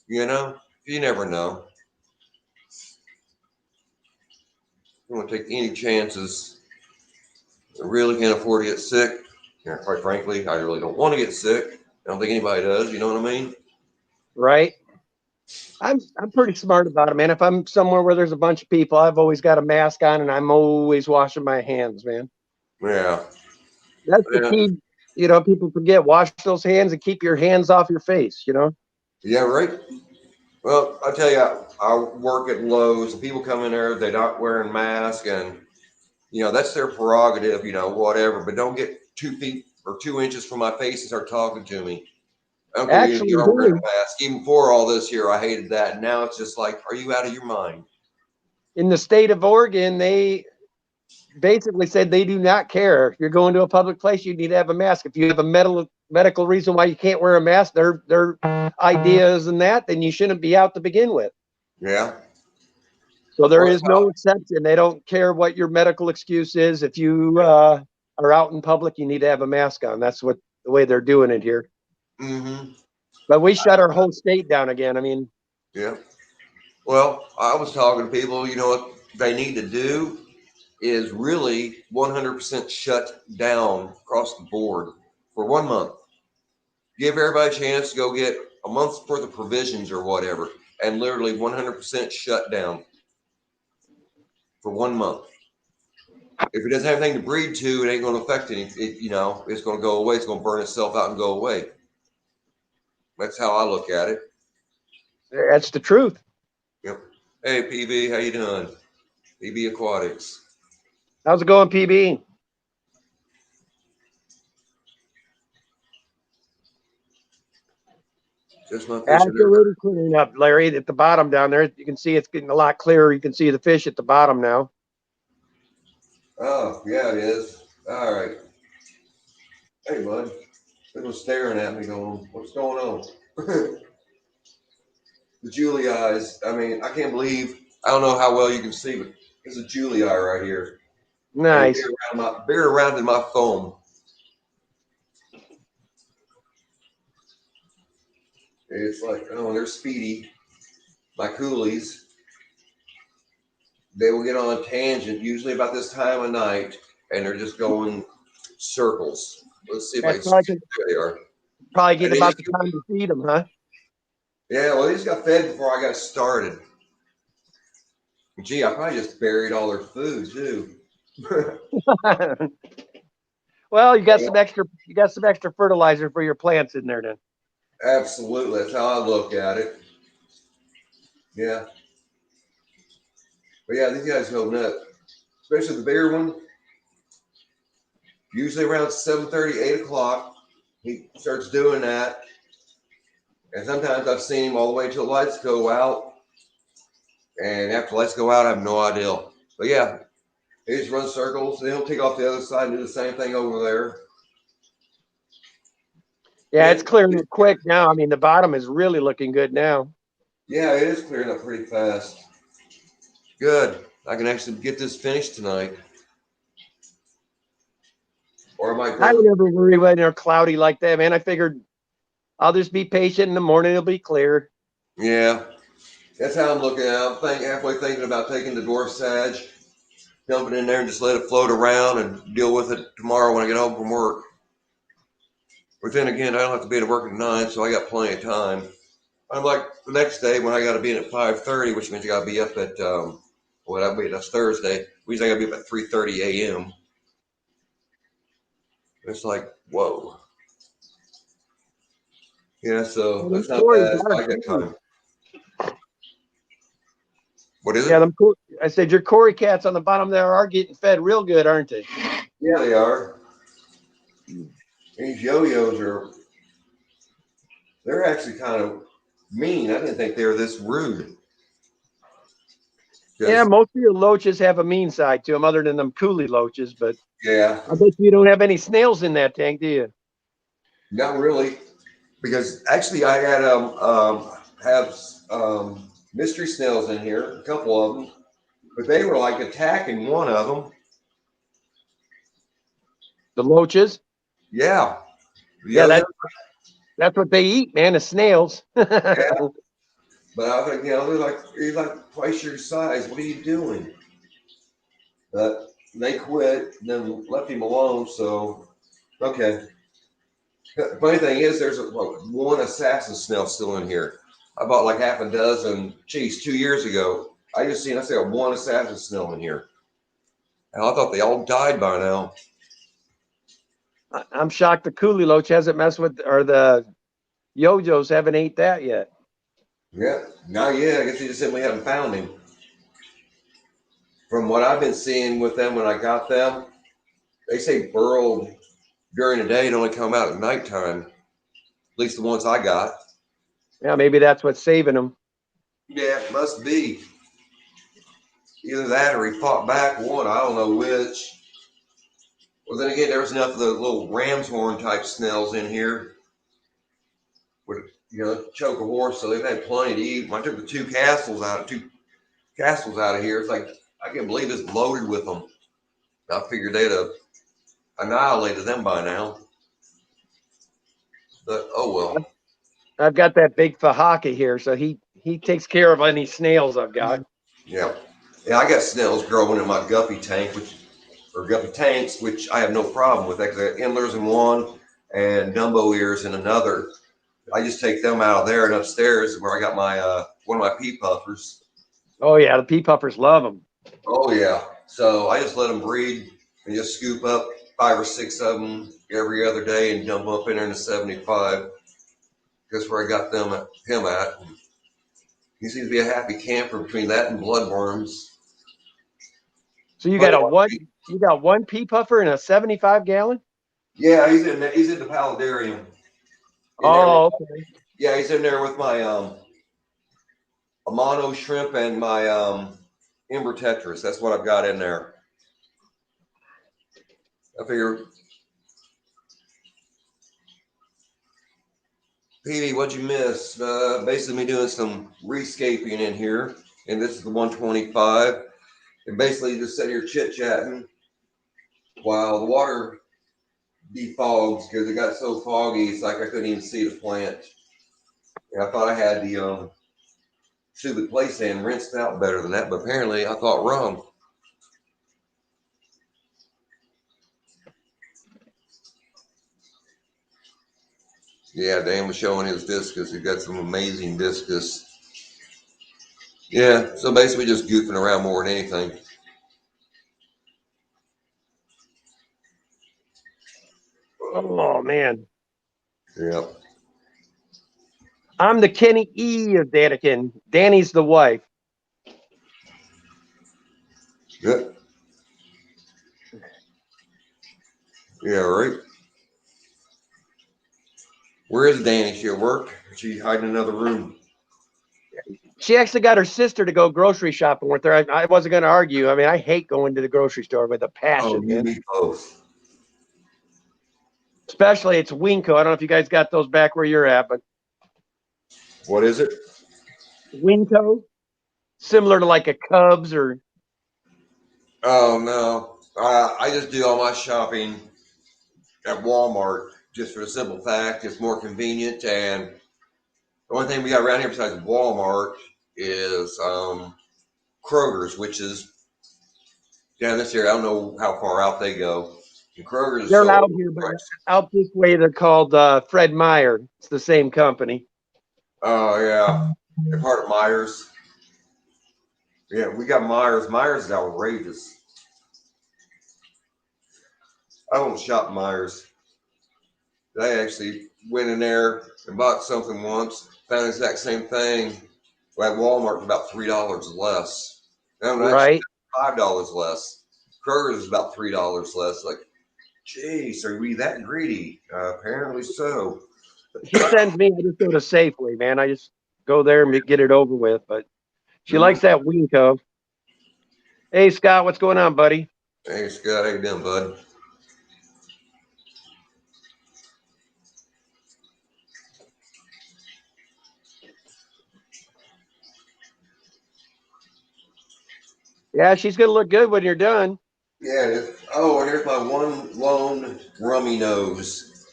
You know, you never know. You don't want to take any chances. I really can't afford to get sick. Yeah, quite frankly, I really don't want to get sick. I don't think anybody does. You know what I mean? Right. I'm pretty smart about it, man. If I'm somewhere where there's a bunch of people, I've always got a mask on and I'm always washing my hands, man. Yeah. That's the Yeah. key. People forget wash those hands and keep your hands off your face. Yeah. Right. Well, I tell you, I work at Lowe's. And people come in there, they're not wearing masks, and that's their prerogative. Whatever. But don't get 2 feet or 2 inches from my face and start talking to me. I don't care if Actually, you're wearing here a mask. Even before all this here, I hated that. And now it's just like, are you out of your mind? in the state of Oregon, they basically said they do not care. If you're going to a public place, you need to have a mask. If you have a medical reason why you can't wear a mask, their ideas and that, then you shouldn't be out to begin with. Yeah. So there Well, is no exception. They don't care what your medical excuse is. If you are out in public, you need to have a mask on. That's what the way they're doing it here. mm-hmm. But we shut our whole state down again. I mean, Yeah. Well, I was talking to people, what they need to do is really 100% shut down across the board for 1 month. Give everybody a chance to go get a month's worth of provisions or whatever, and literally 100% shut down for 1 month. If it doesn't have anything to breed to, it ain't going to affect it's going to go away. It's going to burn itself out and go away. That's how I look at it. that's the truth. Yep. Hey, PB, how you doing? PB Aquatics. How's it going, PB? Just my That's fish in there. already clearing up, Larry. At the bottom down there, you can see it's getting a lot clearer. You can see the fish at the bottom now. Oh, yeah, it is. All right. Hey, bud. They was staring at me going, what's going on? The Julie eyes. I mean, I can't believe, I don't know how well you can see, but there's a Julie eye right here. And Nice. buried around in my foam. It's like, oh, they're speedy. My coolies, they will get on a tangent, usually about this time of night, and they're just going circles. Let's see if I That's can. probably, There they are. probably And getting they about just, the time to feed them, huh? yeah, well, they just got fed before I got started. Gee, I probably just buried all their food too. Well, you got some extra fertilizer for your plants in there then. Absolutely, that's how I look at it. Yeah, but yeah, these guys go nuts, especially the bigger one. Usually around 7:30, 8 o'clock, he starts doing that, and sometimes I've seen him all the way till the lights go out. And after the lights go out, I have no idea. But yeah, he just runs circles, and he'll take off the other side and do the same thing over there. Yeah, it's And clearing up quick now. I mean, the bottom is really looking good now. yeah, it is clearing up pretty fast. Good. I can actually get this finished tonight. Or I might I go. never worry when they're cloudy like that, man. I figured I'll just be patient. In the morning, it'll be clear. Yeah, that's how I'm looking at it. I'm halfway thinking about taking the dwarf sag, dumping in there and just let it float around and deal with it tomorrow when I get home from work. But then again, I don't have to be at work at 9, so I got plenty of time. I'm like the next day when I got to be in at 5:30, which means I got to be up at that's Thursday. Which means I got to be up at 3:30 a.m. It's like whoa, yeah. So Well, them that's not quarries bad. are I got too. time. What is Yeah, it? I said your Cory cats on the bottom there are getting fed real good, aren't they? Yeah, they are. These yo-yos they're actually kind of mean. I didn't think they were this rude. Yeah, 'Cause, most of your loaches have a mean side to them, other than them coolie loaches. But yeah, I bet you don't have any snails in that tank, do you? not really. Because actually, I had have mystery snails in here, a couple of them, but they were like attacking one of them. The loaches. Yeah, the Yeah, other, that's what they eat, man. The snails. yeah. But I was like, you're like twice your size. What are you doing? But they quit, and then left him alone. So okay. The funny thing is, there's one assassin snail still in here. I bought like half a dozen. Geez, 2 years ago, I see one assassin snail in here. And I thought they all died by now. I'm shocked the coolie loach hasn't messed with, or the Yojos haven't ate that yet. Yeah, not yet. I guess they just said we haven't found him. From what I've been seeing with them when I got them, they say burrowed during the day and only come out at nighttime. At least the ones I got. Yeah, maybe that's what's saving them. Yeah, it must be. Either that or he fought back one. I don't know which. Well, then again, there was enough of the little ram's horn type snails in here. Would choke a horse, so they've had plenty to eat. When I took the two castles out of here, it's like I can't believe it's loaded with them. I figured they'd have annihilated them by now. But oh well. I've got that big Fahaka here, so he takes care of any snails I've got. Yeah. Yeah, I got snails growing in my guppy tank, or guppy tanks, which I have no problem with. That 'cause I got endlers in one and Dumbo ears in another. I just take them out of there and upstairs where I got my one of my pea puffers. Oh yeah, the pea puffers love them. Oh yeah. So I just let them breed and just scoop up 5 or 6 of them every other day and dump them up in there in the 75. That's where I got him at. He seems to be a happy camper between that and bloodworms. So you got one pea puffer in a 75-gallon? Yeah, he's in the paludarium. In there with, Oh, okay. yeah, he's in there with my Amano shrimp and my Ember Tetris. That's what I've got in there. I figure, Petey, what'd you miss? Basically, me doing some rescaping in here, and this is the 125. And basically, just sit here chit chatting while the water defogs because it got so foggy. It's like I couldn't even see the plant. And I thought I had the stupid play sand rinsed out better than that, but apparently I thought wrong. Yeah, Dan was showing his discus. He got some amazing discus. Yeah, so basically just goofing around more than anything. Oh man. Yeah. I'm the Kenny E of Danikin. Danny's the wife. Good. Yeah, right. Where is Danny? She at work? Or she hiding in another room? She actually got her sister to go grocery shopping with her. I wasn't going to argue. I mean, I hate going to the grocery store with a Oh, passion, you man. me both. Especially it's Winco. I don't know if you guys got those back where you're at, but What is it? Winco, similar to like a Cubs or. Oh no. I just do all my shopping at Walmart just for the simple fact it's more convenient, and the only thing we got around here besides Walmart is Kroger's, which is down this area. I don't know how far out they go. And Kroger's is They're so out here, but out this way they're called Fred Meyer. It's the same company. oh yeah. They're part of Myers. Yeah, we got Myers. Myers is outrageous. I don't shop Myers. I actually went in there and bought something once, found the exact same thing at Walmart for about $3 less. No, actually Right. $5 less. Kroger's is about $3 less. Like, geez, are we that greedy? Apparently so. She sends me, I just go to Safeway, man. I just go there and get it over with. But she likes that Winco. Hey, Scott, what's going on, buddy? Hey Scott, how you doing, bud? Yeah, she's gonna look good when you're done. Yeah, oh, and here's my one lone rummy nose.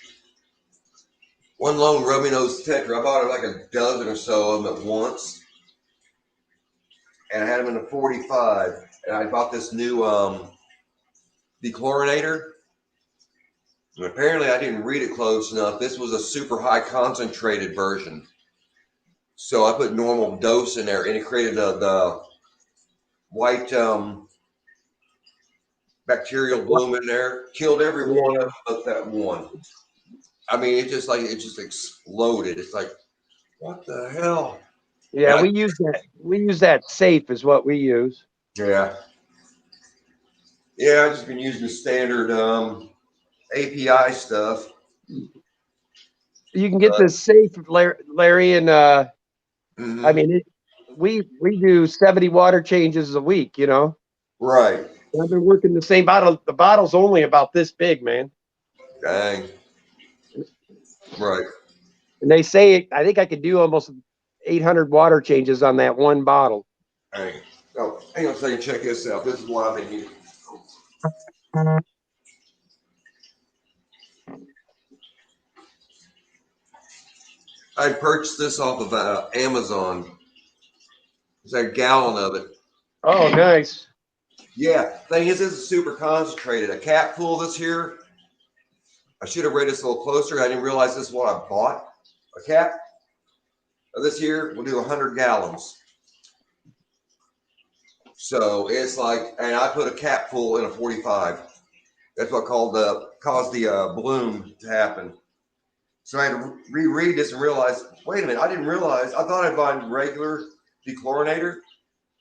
One lone rummy nose tetra. I bought like a dozen or so of them at once, and I had them in a 45. And I bought this new dechlorinator. And apparently, I didn't read it close enough. This was a super high concentrated version. So I put normal dose in there, and it created the white bacterial bloom in there. Killed every one Yeah, of them but that one. I mean, it just exploded. It's like, what the hell? yeah, And I, we use that. We use that safe is what we use. yeah, yeah. I've just been using the standard API stuff. You can get But this safe, Larry, and I mhm, mean, we do 70 water changes a week. right, And I've been working the same bottle. The bottle's only about this big, man. dang, right, And they say I think I could do almost 800 water changes on that one bottle. dang. Oh, hang on a second. Check this out. This is what I've been using. I purchased this off of Amazon. It's a gallon of it. Oh, nice. Yeah, thing is, this is super concentrated. A cap full this here. I should have read this a little closer. I didn't realize this is what I bought. A cap of this here will do 100 gallons. So it's like, and I put a cap full in a 45. That's what caused the bloom to happen. So I had to reread this and realize, wait a minute, I didn't realize. I thought I'd buy regular dechlorinator,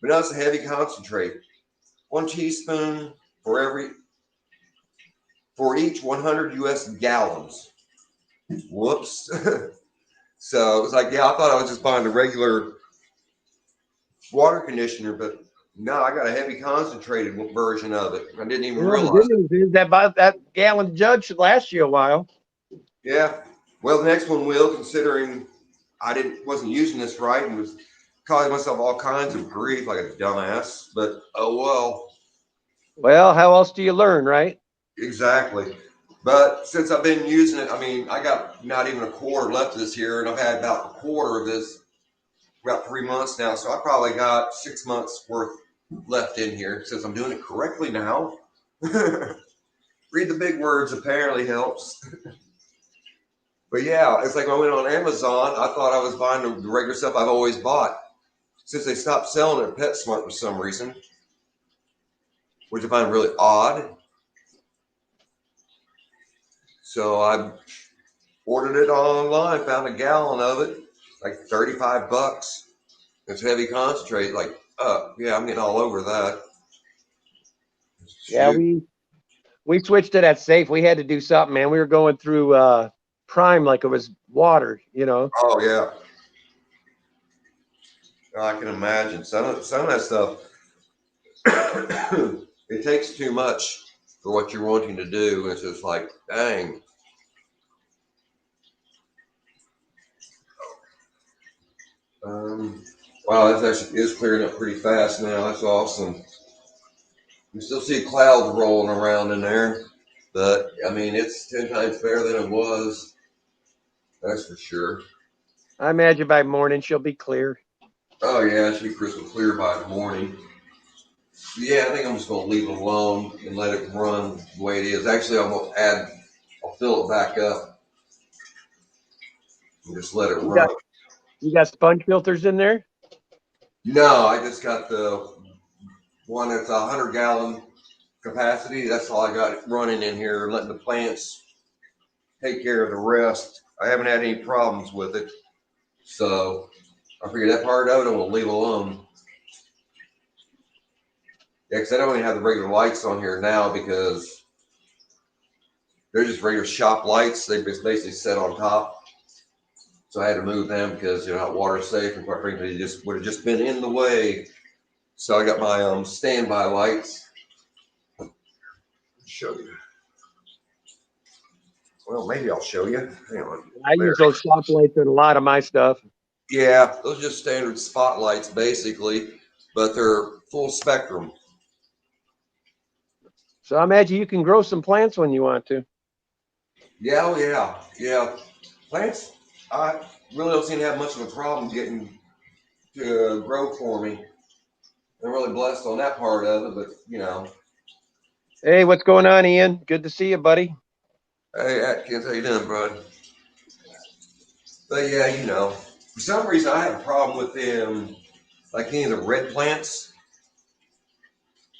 but now it's a heavy concentrate. 1 teaspoon for every for each 100 U.S. gallons. Whoops. So it was like, yeah, I thought I was just buying the regular water conditioner, but no, I got a heavy concentrated version of it. I didn't even Well, the realize good it. news is that gallon jug should last you a while. Yeah. Well, the next one will, considering I wasn't using this right and was causing myself all kinds of grief like a dumbass. But oh well. Well, how else do you learn, right? Exactly. But since I've been using it, I mean, I got not even a quarter left of this here, and I've had about a quarter of this about 3 months now. So I probably got 6 months worth left in here since I'm doing it correctly now. Read the big words apparently helps. But yeah, it's like when I went on Amazon, I thought I was buying the regular stuff I've always bought. Since they stopped selling it at PetSmart for some reason, which I find really odd. So I ordered it online, found a gallon of it, like 35 bucks. It's heavy concentrate, like, yeah, I'm getting all over that. Yeah, Shoot. we switched to that safe. We had to do something, man. We were going through Prime like it was water. Oh yeah, I can imagine some of that stuff. It takes too much for what you're wanting to do. And it's just like, dang. Um, wow, that actually is clearing up pretty fast now. That's awesome. You still see clouds rolling around in there, but I mean, it's 10 times better than it was. That's for sure. I imagine by morning she'll be clear. Oh yeah, it should be crystal clear by the morning. Yeah, I think I'm just gonna leave it alone and let it run the way it is. Actually, I'll fill it back up and just let it You run. got you got sponge filters in there? No, I just got the one that's 100-gallon capacity. That's all I got running in here, letting the plants take care of the rest. I haven't had any problems with it, so I figured that part of it I'm gonna leave alone. Yeah, because I don't even have the regular lights on here now because they're just regular shop lights. They just basically set on top. So I had to move them because they're not water safe, and quite frankly, they just would have just been in the way. So I got my standby lights. Show you. Well, maybe I'll show you. Hang on. I There. use those shop lights in a lot of my stuff. Yeah, those are just standard spotlights basically, but they're full spectrum. So I imagine you can grow some plants when you want to. Yeah, oh yeah. Plants, I really don't seem to have much of a problem getting to grow for me. I'm really blessed on that part of it, but you know. Hey, what's going on, Ian? Good to see you, buddy. Hey, Atkins, how you doing, bud? But yeah, you know, for some reason I have a problem with them, like any of the red plants.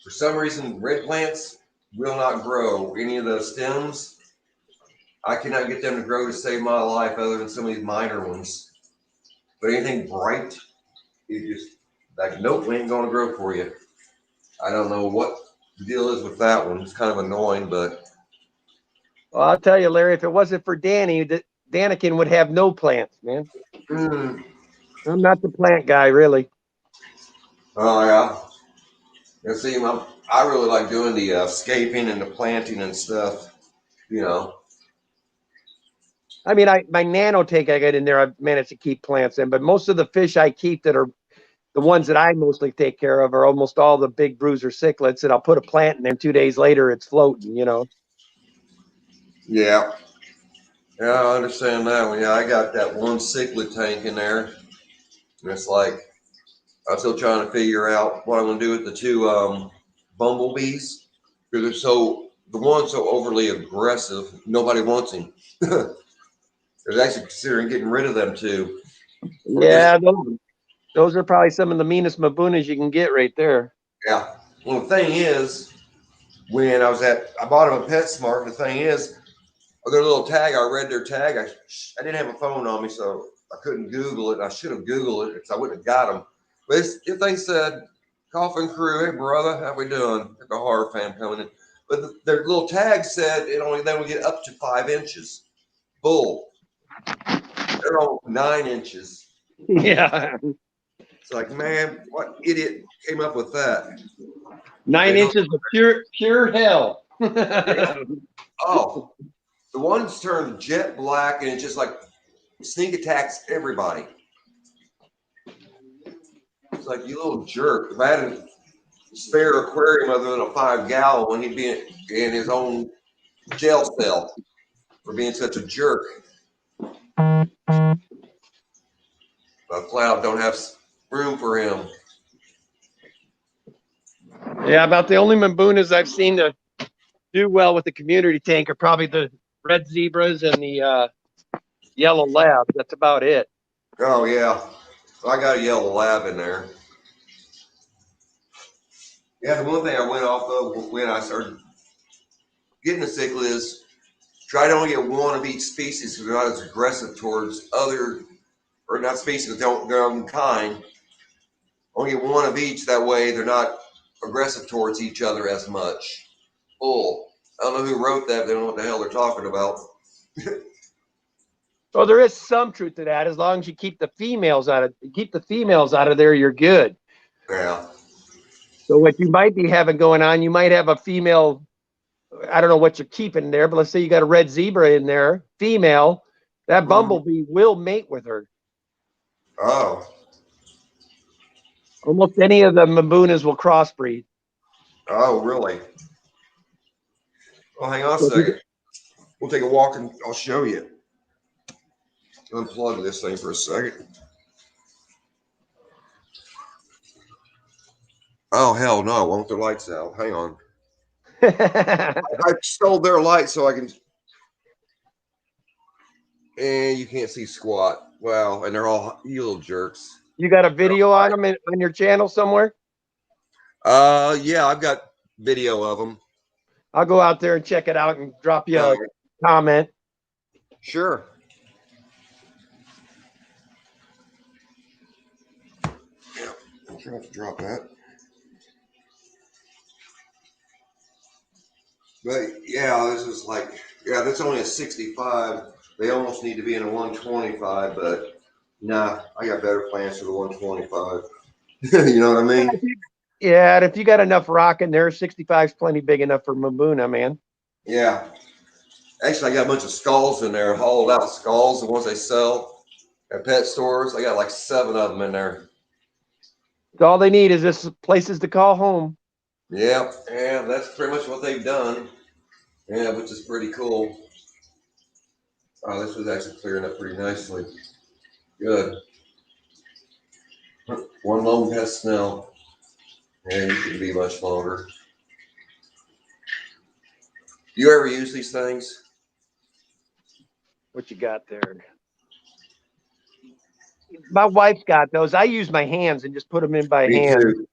For some reason, red plants will not grow. Any of those stems, I cannot get them to grow to save my life other than some of these minor ones. But anything bright, it just, like, nope, we ain't going to grow for you. I don't know what the deal is with that one. It's kind of annoying, but. Well, I'll tell you, Larry, if it wasn't for Danny, Danikin would have no plants, man. Mm, I'm not the plant guy, really. oh, yeah. And see, I really like doing the scaping and the planting and stuff, you know. I mean, my nanotake I got in there, I've managed to keep plants in, but most of the fish I keep that are the ones that I mostly take care of are almost all the big bruiser cichlids, and I'll put a plant in there. 2 days later, it's floating, you know. Yeah. Yeah, I understand that one. Yeah, I got that one cichlid tank in there. And it's like, I'm still trying to figure out what I'm going to do with the two bumblebees. Because the one's so overly aggressive, nobody wants him. They're actually considering getting rid of them too. Or just, Yeah, those are probably some of the meanest mabunas you can get right there. yeah. Well, the thing is, when I bought them at PetSmart, and the thing is, their little tag, I read their tag. I didn't have a phone on me, so I couldn't Google it. I should have Googled it because I wouldn't have got them. But if they said, Coffin Crew, hey brother, how we doing? Like a horror fan coming in. But their little tag said they would get up to 5 inches. Bull. They're all 9 inches. Yeah, It's like, man, what idiot came up with that? nine They don't. inches of pure hell. Oh, the ones turned jet black, and it just like sneak attacks everybody. It's like, you little jerk. If I had a spare aquarium other than a 5 gallon one, he'd be in his own jail cell for being such a jerk. But flat out don't have room for him. Yeah, about the only mabunas I've seen to do well with the community tank are probably the red zebras and the yellow labs. That's about it. Oh yeah, I got a yellow lab in there. Yeah, the one thing I went off of when I started getting the cichlid is try to only get one of each species because they're not as aggressive towards other, or not species, their own kind. Only get one of each. That way, they're not aggressive towards each other as much. Bull. I don't know who wrote that. They don't know what the hell they're talking about. Well, there is some truth to that. As long as you keep the females out of there, you're good. Yeah. So what you might be having going on, you might have a female. I don't know what you're keeping there, but let's say you got a red zebra in there, female. That bumblebee will mate with her. Oh. Almost any of the mabunas will crossbreed. Oh, really? Well, hang on a So second. We'll take a walk and I'll show you. Unplug this thing for a second. Oh, hell no. I want their lights out. Hang on. I stole their light so I can. And you can't see squat. Wow. And they're all, you little jerks. You got a video on them on your channel somewhere? Yeah, I've got video of them. I'll go out there and check it out and drop you a comment. Sure. Yeah, I'll try to drop that. But yeah, this is like, yeah, that's only a 65. They almost need to be in a 125, but nah, I got better plans for the 125. You know what I mean? Yeah, and if you got enough rock in there, 65 is plenty big enough for Mabuna, man. Yeah. Actually, I got a bunch of skulls in there, hollowed out skulls, the ones they sell at pet stores. I got like 7 of them in there. So all they need is just places to call home. Yep. Yeah, that's pretty much what they've done. Yeah, which is pretty cool. Oh, this was actually clearing up pretty nicely. Good. One lone pest smell. Yeah, you can be much longer. You ever use these things? What you got there? My wife's got those. I use my hands and just put them in by Me hand. too.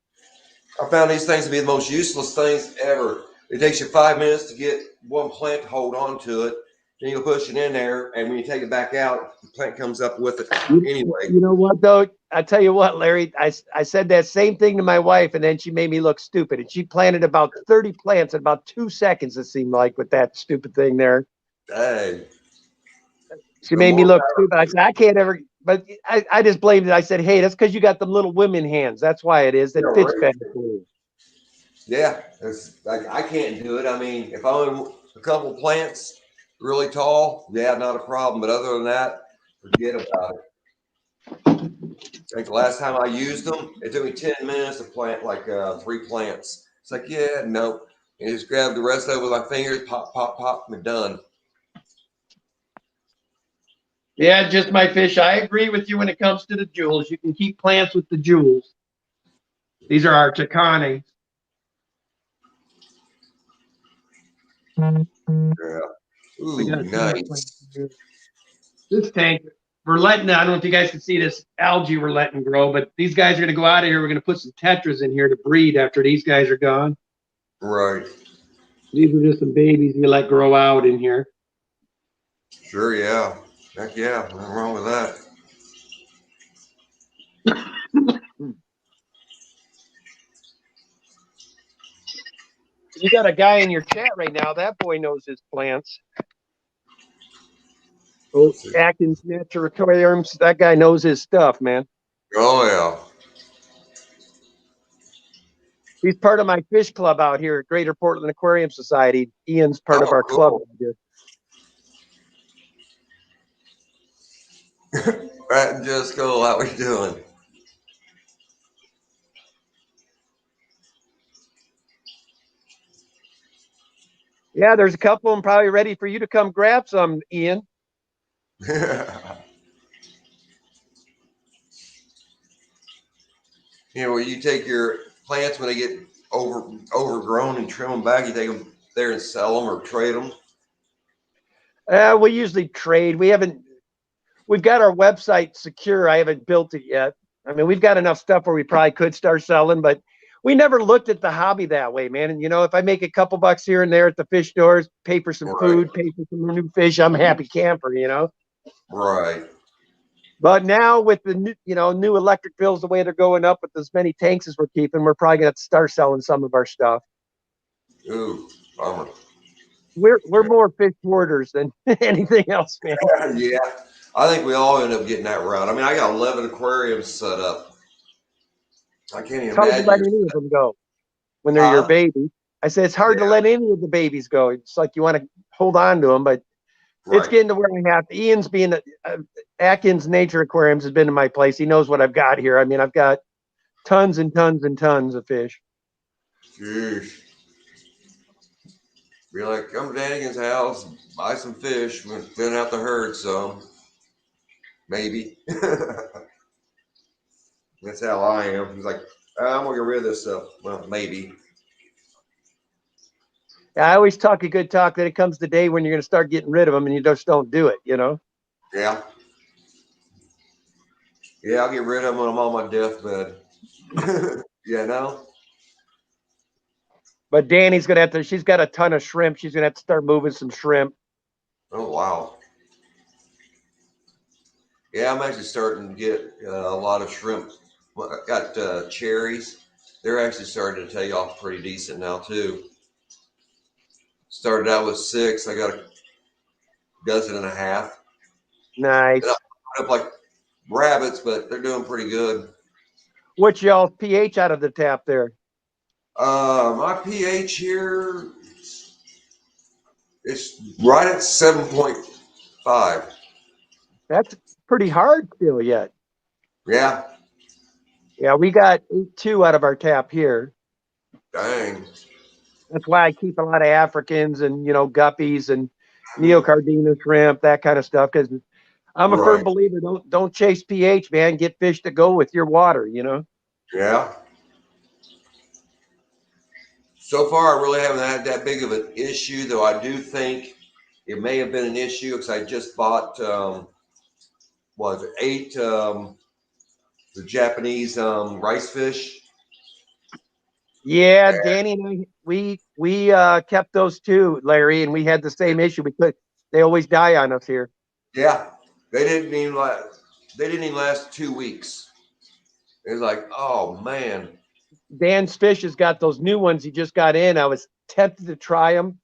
I found these things to be the most useless things ever. It takes you 5 minutes to get one plant to hold on to it. Then you push it in there, and when you take it back out, the plant comes up with it anyway. You know what, though? I tell you what, Larry, I said that same thing to my wife, and then she made me look stupid. And she planted about 30 plants in about 2 seconds, it seemed like, with that stupid thing there. Hey, She the made me more look power. stupid. I said, I can't ever, but I just blamed it. I said, hey, that's because you got them little women hands. That's why it is. Yeah, That fits right. better for you. Yeah, it's like I can't do it. I mean, if I own a couple plants really tall, yeah, not a problem. But other than that, forget about it. Like the last time I used them, it took me 10 minutes to plant like 3 plants. It's like, yeah, nope. And just grab the rest of it with my fingers, pop, pop, pop, and done. Yeah, just my fish. I agree with you when it comes to the jewels. You can keep plants with the jewels. These are our Chicane. Yeah. We Ooh, got some more plants nice. here. This tank, we're letting, I don't know if you guys can see this algae we're letting grow, but these guys are going to go out of here. We're going to put some tetras in here to breed after these guys are gone. Right. These are just some babies we let grow out in here. Sure, yeah. Heck yeah. Nothing wrong with that. You got a guy in your chat right now. That boy knows his plants. Oh, Atkins Naturatoriums. That guy knows his stuff, man. Oh, yeah. He's part of my fish club out here at Greater Portland Aquarium Society. Ian's part of Oh, our club cool. out here. Right, and just cool. How we doing? Yeah, there's a couple of them probably ready for you to come grab some, Ian. You know, where you take your plants when they get overgrown and trim them back, you take them there and sell them or trade them. We usually trade. We've got our website secure. I haven't built it yet. I mean, we've got enough stuff where we probably could start selling, but we never looked at the hobby that way, man. And you know, if I make a couple bucks here and there at the fish stores, pay for some Right, food, pay for some new fish, I'm a happy camper, you know. right. But now with the new, new electric bills the way they're going up with as many tanks as we're keeping, we're probably gonna start selling some of our stuff. Ooh, bummer. We're more fish hoarders than anything else, man. Yeah, I think we all end up getting that route. I mean, I got 11 aquariums set up. I can't even It's hard to imagine let your, any of them go when they're your huh? baby. I say it's hard to Yeah, let any of the babies go. It's like you want to hold on to them, but it's right. getting to where I have. Ian's being Atkins Nature Aquariums has been in my place. He knows what I've got here. I mean, I've got tons and tons and tons of fish. Jeez. Be like, come to Danigan's house, buy some fish, we'll thin out the herd some. Maybe. That's how I am. He's like, I'm gonna get rid of this stuff. Well, maybe. I always talk a good talk. Then it comes the day when you're going to start getting rid of them, and you just don't do it. You know. Yeah. Yeah, I'll get rid of them when I'm on my deathbed. Yeah, no? But Danny's going to have to. She's got a ton of shrimp. She's going to have to start moving some shrimp. Oh, wow. Yeah, I'm actually starting to get a lot of shrimp. Well, I got cherries. They're actually starting to take off pretty decent now, too. Started out with 6. I got a dozen and a half. And Nice. I'm up like rabbits, but they're doing pretty good. What's y'all's pH out of the tap there? My pH here is right at 7.5. That's pretty hard still yet. Yeah, Yeah, we got 8.2 out of our tap here. dang. That's why I keep a lot of Africans and guppies and neocardina shrimp, that kind of stuff. Because I'm a firm Right. believer. Don't chase pH, man. Get fish to go with your water. Yeah. So far, I really haven't had that big of an issue, though I do think it may have been an issue because I just bought, was it 8 the Japanese rice fish? Yeah, Danny and I, we kept those too, Larry, and we had the same issue because they always die on us here. Yeah, they didn't even last. They didn't even last 2 weeks. It was like, oh man, Dan's Fish has got those new ones he just got in. I was tempted to try them.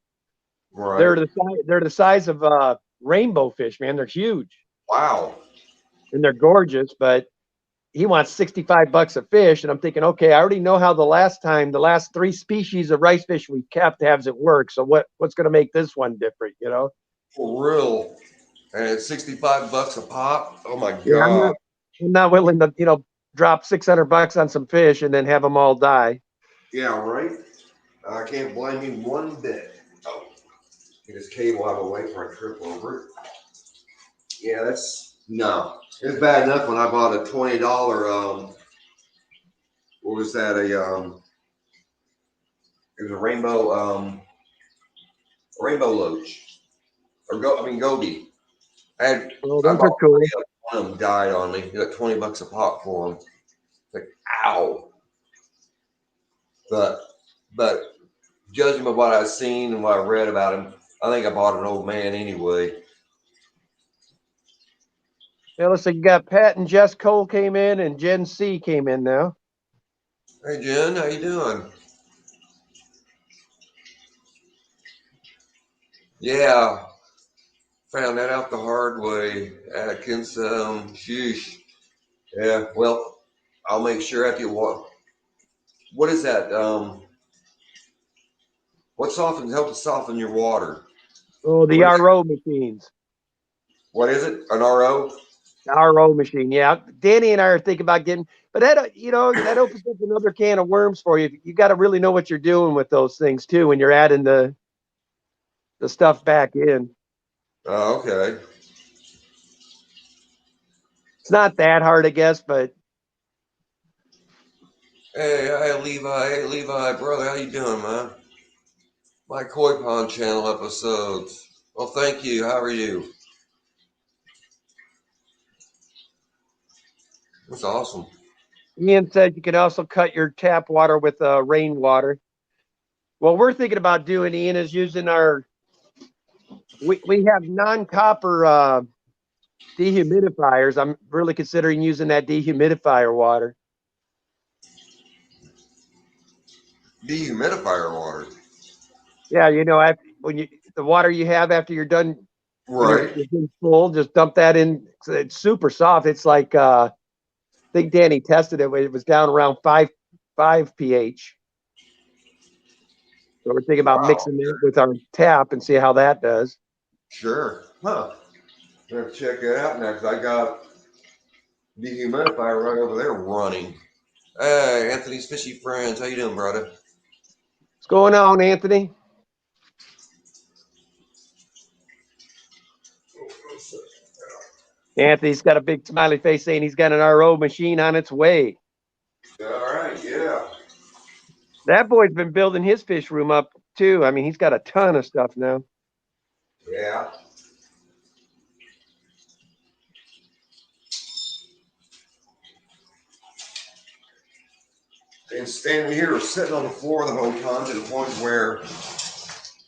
right? They're the size of rainbow fish, man. They're huge Wow. and they're gorgeous, but he wants $65 a fish. And I'm thinking, okay, I already know how the last three species of rice fish we kept has it work. So what's going to make this one different? For real. And it's 65 bucks a pop. Oh my Yeah, I'm god. not, I'm not willing to, drop $600 on some fish and then have them all die. Yeah, right. I can't blame you one bit. Oh, get this cable out of the way before I trip over it. Yeah, that's no. It's bad enough when I bought a $20. What was that? It was a rainbow loach or goby. Oh, I those are bought cool. 3 of them. One of them died on me. You got 20 bucks a pop for them. Like, ow. But but judging by what I've seen and what I read about him, I think I bought an old man anyway. Yeah, looks like you got Pat and Jess Cole came in and Jen C came in now. Hey Jen, how you doing? Yeah, found that out the hard way. Atkins, sheesh. Yeah, well, I'll make sure after you walk. What is that? What softens helps soften your water? Oh, the What is RO machines. what is it? An RO? RO machine. Yeah. Danny and I are thinking about getting, but that opens up another can of worms for you. You got to really know what you're doing with those things too when you're adding the stuff back in. Oh, okay. It's not that hard, I guess, but Hey Levi, brother, how you doing, man? My Koi Pond channel episodes. Well, thank you. How are you? That's awesome. Ian said you can also cut your tap water with rainwater. What we're thinking about doing, Ian, is using we have non-copper dehumidifiers. I'm really considering using that dehumidifier water. Dehumidifier water. Yeah, when the water you have after you're done when Right. you're full, just dump that in. It's super soft. It's like I think Danny tested it. It was down around five pH. So we're thinking about Wow. mixing that with our tap and see how that does. Sure. Huh. I'm gonna check it out now because I got dehumidifier right over there running. Hey, Anthony's fishy friends. How you doing, brother? What's going on, Anthony? Anthony's got a big smiley face saying he's got an RO machine on its way. All right. Yeah. That boy's been building his fish room up too. I mean, he's got a ton of stuff now. Yeah. And standing here or sitting on the floor the whole time to the point where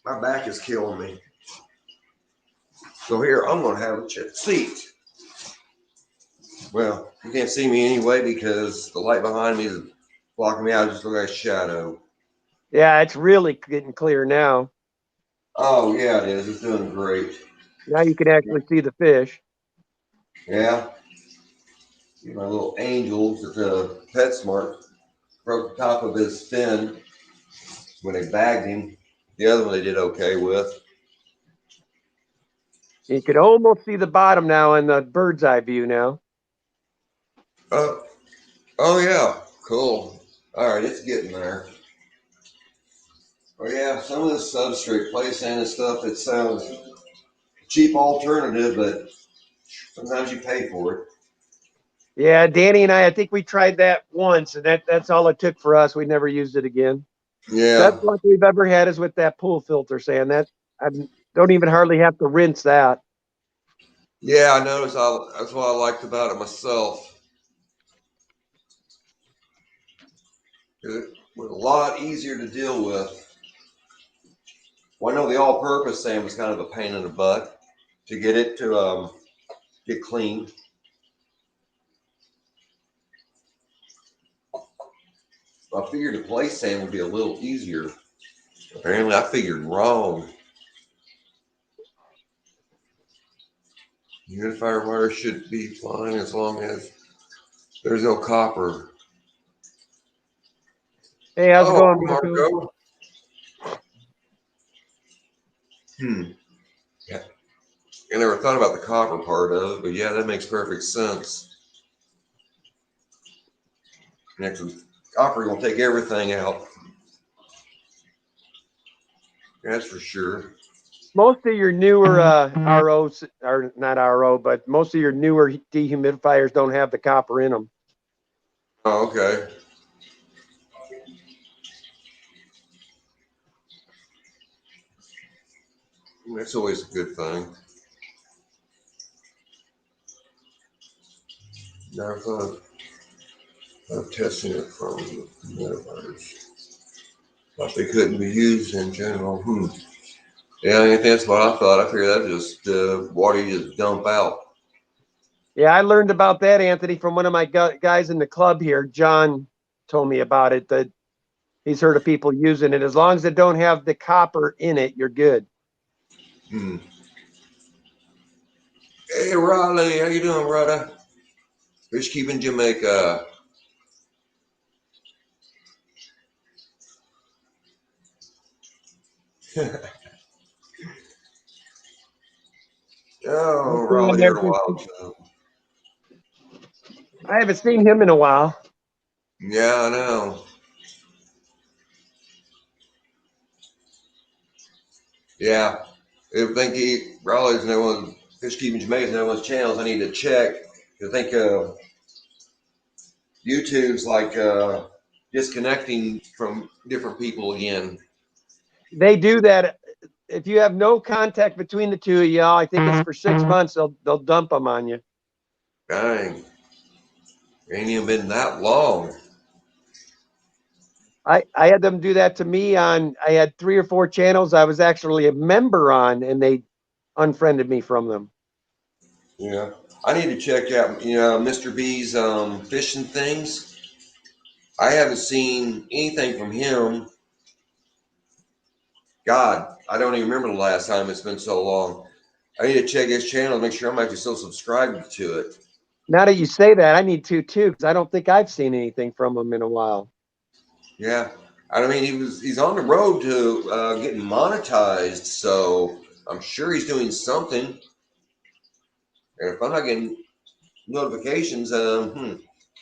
my back is killing me. So here, I'm gonna have a seat. Well, you can't see me anyway because the light behind me is blocking me out. I just look like a shadow. Yeah, it's really getting clear now. Oh yeah, it is. It's doing great. Now you can actually see the fish. Yeah. My little angels at the PetSmart broke the top of his fin. when they bagged him. The other one they did okay with. You could almost see the bottom now in the bird's eye view now. Oh, oh yeah, cool. All right, it's getting there. Oh yeah, some of this substrate play sand and stuff. It sounds cheap alternative, but sometimes you pay for it. Yeah, Danny and I think we tried that once, and that's all it took for us. We never used it again. Best Yeah, luck we've ever had is with that pool filter sand. That I don't even hardly have to rinse that. yeah, I noticed. That's what I liked about it myself. It was a lot easier to deal with. Well, I know the all-purpose sand was kind of a pain in the butt to get it to get clean. I figured the play sand would be a little easier. Apparently, I figured wrong. Unifier wire should be fine as long as there's no copper. Hey, how's it Oh, going, Marco? Marco. Yeah. I never thought about the copper part of it, but yeah, that makes perfect sense. Next, copper gonna take everything out. That's for sure. Most of your newer ROs, or not RO, but most of your newer dehumidifiers don't have the copper in them. Oh, okay. That's always a good thing. Never thought of testing it from the humidifiers. Thought they couldn't be used in general. Yeah, I think that's what I thought. I figured that just water you just dump out. Yeah, I learned about that, Anthony, from one of my guys in the club here. John told me about it, that he's heard of people using it. As long as it don't have the copper in it, you're good. Hmm. Hey, Riley, how you doing, brother? Fish keeping Jamaica. What's Oh, going on Raleigh there, here in a Christian? while too. I haven't seen him in a while. Yeah, I know. Yeah, if think Raleigh's no one fish keeping Jamaica's no one's channels, I need to check. I think YouTube's like disconnecting from different people again. They do that. If you have no contact between the two of y'all, I think it's for 6 months. They'll dump them on you. Dang, ain't even been that long. I had them do that to me on. I had 3 or 4 channels I was actually a member on, and they unfriended me from them. Yeah, I need to check out Mr. B's fishing things. I haven't seen anything from him. God, I don't even remember the last time. It's been so long. I need to check his channel and make sure I'm actually still subscribed to it. Now that you say that, I need to too, because I don't think I've seen anything from them in a while. Yeah, I mean he's on the road to getting monetized, so I'm sure he's doing something. And if I'm not getting notifications,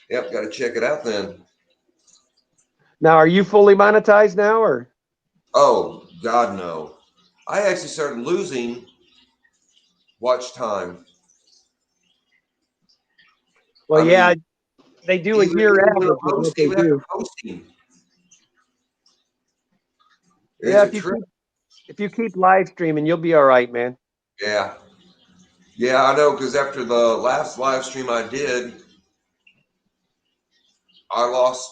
yep, got to check it out then. Now, are you fully monetized now, or? Oh God, no! I actually started losing watch time. Well, I yeah, mean, they do a year even when I'm average is what posting, they even after do. posting, it's Yeah, a trip. if you keep live streaming, you'll be all right, man. Yeah, yeah, I know. Because after the last live stream I did, I lost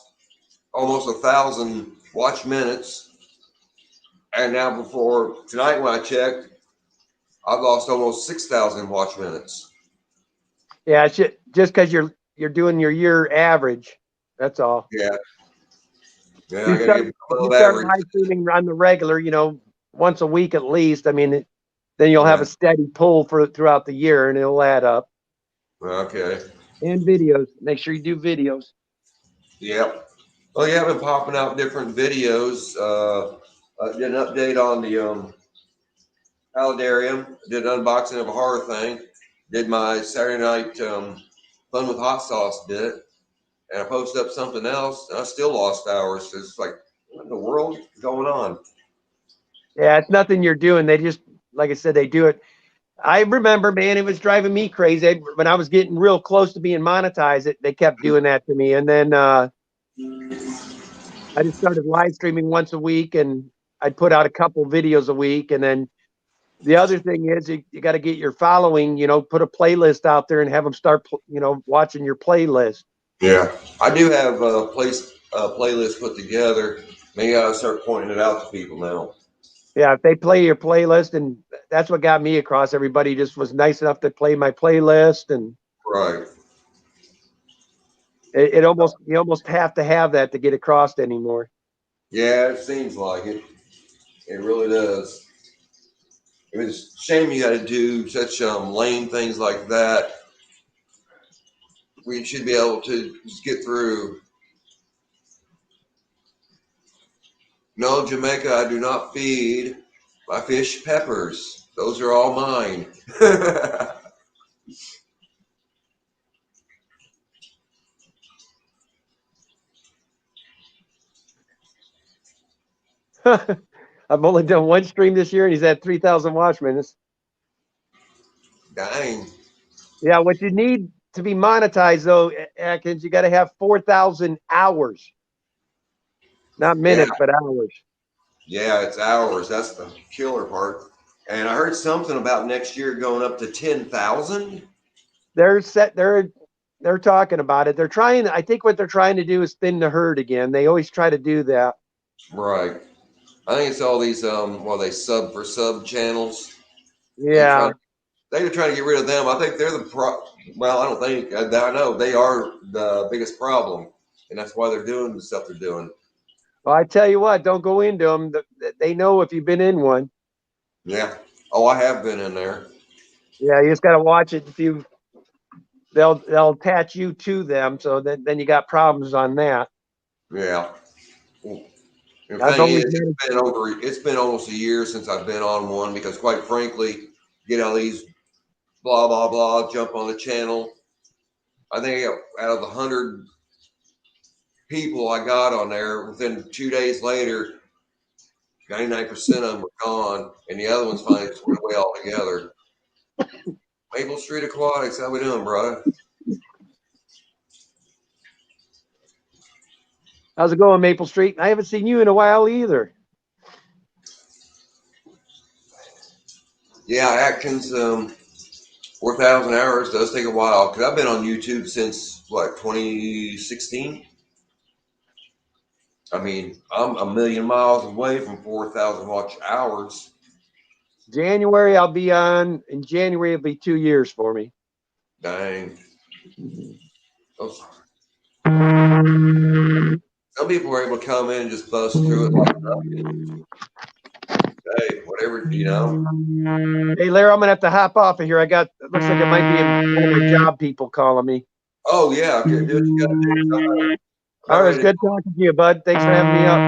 almost 1,000 watch minutes, and now before tonight when I checked, I've lost almost 6,000 watch minutes. Yeah, just because you're doing your year average. That's all. Yeah, yeah, I You got to start get if you above start average. live streaming on the regular, once a week at least. I mean, then you'll have Yeah, a steady pull for throughout the year, and it'll add up. okay. And videos. Make sure you do videos. Yep. Well, yeah, I've been popping out different videos. I did an update on the Paludarium. Did an unboxing of a horror thing. Did my Saturday night fun with hot sauce bit, and I posted up something else, and I still lost hours. It's like, what in the world is going on? Yeah, it's nothing you're doing. They just, like I said, they do it. I remember, man, it was driving me crazy when I was getting real close to being monetized. They kept doing that to me, and then I just started live streaming once a week, and I'd put out a couple videos a week. And then the other thing is, you got to get your following. Put a playlist out there and have them start, watching your playlist. Yeah, I do have a playlist put together. Maybe I'll start pointing it out to people now. Yeah, if they play your playlist, and that's what got me across. Everybody just was nice enough to play my playlist, and Right. it almost you almost have to have that to get across anymore. Yeah, it seems like it. It really does. It's a shame you got to do such lame things like that. We should be able to just get through. No, Jamaica, I do not feed my fish peppers. Those are all mine. I've only done one stream this year, and he's had 3,000 watch minutes. Dang. Yeah, what you need to be monetized though, Atkins, you got to have 4,000 hours, not Yeah, minutes, but hours. yeah, it's ours. That's the killer part. And I heard something about next year going up to 10,000. They're set. They're talking about it. They're trying. I think what they're trying to do is thin the herd again. They always try to do that. Right. I think it's all these they sub for sub channels. They try Yeah. they're trying to get rid of them. I think they're well, I don't think I know they are the biggest problem, and that's why they're doing the stuff they're doing. Well, I tell you what, don't go into them. They know if you've been in one. Yeah. Oh, I have been in there. Yeah, you just got to watch it. If you, they'll attach you to them, so then you got problems on that. Yeah. Well, the I've thing is, always been. it's been almost a year since I've been on one because, quite frankly, get all these blah blah blah jump on the channel. I think out of the 100 people I got on there, within 2 days later, 99% of them were gone, and the other ones finally just went away altogether. Maple Street Aquatics, how we doing, brother? How's it going, Maple Street? I haven't seen you in a while either. Yeah, Atkins, 4,000 hours does take a while because I've been on YouTube since what 2016. I mean, I'm a million miles away from 4,000 watch hours. January, I'll be on. In January, it'll be 2 years for me. Dang. Those- Hey, Some people are able to come in and just bust through it like nothing. Hey, whatever, you know. Larry, I'm gonna have to hop off of here. It looks like it might be one of my job people calling me. Oh yeah, okay, do what you gotta do. I'm All right, it's ready to good talking to you, bud. Thanks for having me up.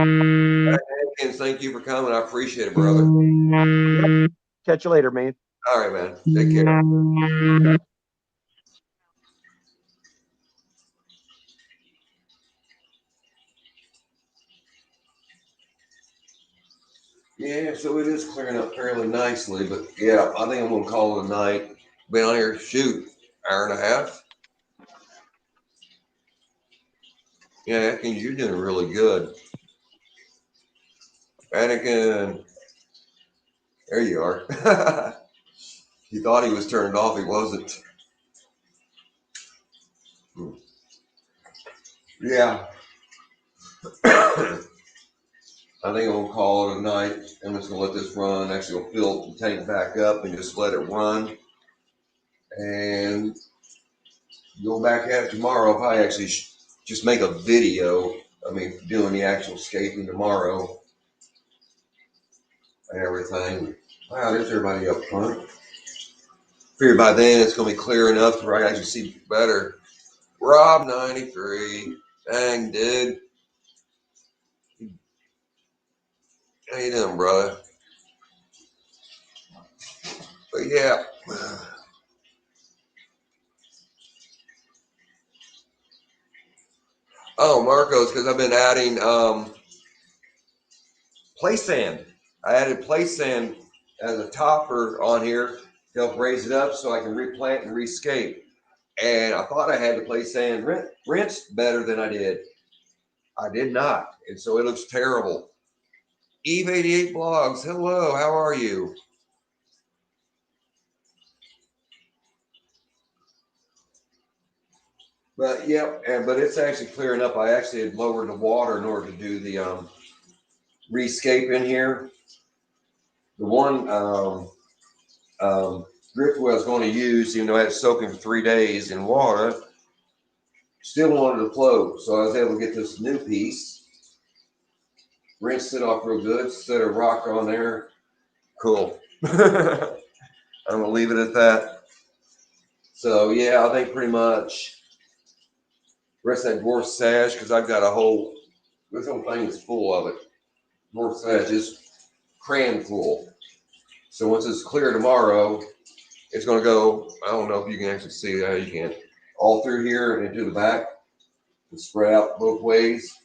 and thank you for coming. I appreciate it, brother. Yep. Catch you later, man. All right, man. Take care. Yeah, so it is clearing up fairly nicely, but yeah, I think I'm gonna call it a night. Been on here, shoot, hour and a half. Yeah, Atkins, you're doing really good. Anakin, there you are. He thought he was turned off, he wasn't. Yeah. I think I'm gonna call it a night. I'm just gonna let this run. Actually, gonna fill the tank back up and just let it run. And go back at it tomorrow. If I actually just make a video, I mean, doing the actual escaping tomorrow and everything. Wow, there's everybody up front. Figure by then it's gonna be clear enough where I can actually see better. Rob 93. Dang, dude. How you doing, brother? But yeah. Oh, Marcos, because I've been adding play sand. I added play sand as a topper on here to help raise it up so I can replant and rescape. And I thought I had the play sand rinsed better than I did. I did not. And so it looks terrible. Eve88 blogs, hello, how are you? But yeah, but it's actually clearing up. I actually had lowered the water in order to do the rescape in here. The one driftwood I was going to use, even though I had it soaking for 3 days in water, still wanted to float. So I was able to get this new piece, rinsed it off real good, set a rock on there. Cool. I'm gonna leave it at that. So yeah, I think pretty much rest of that dwarf sash, because I've got a whole, this whole thing is full of it. Dwarf sash is crammed full. So once it's clear tomorrow, it's going to go, I don't know if you can actually see that, you can, all through here and into the back and spread out both ways.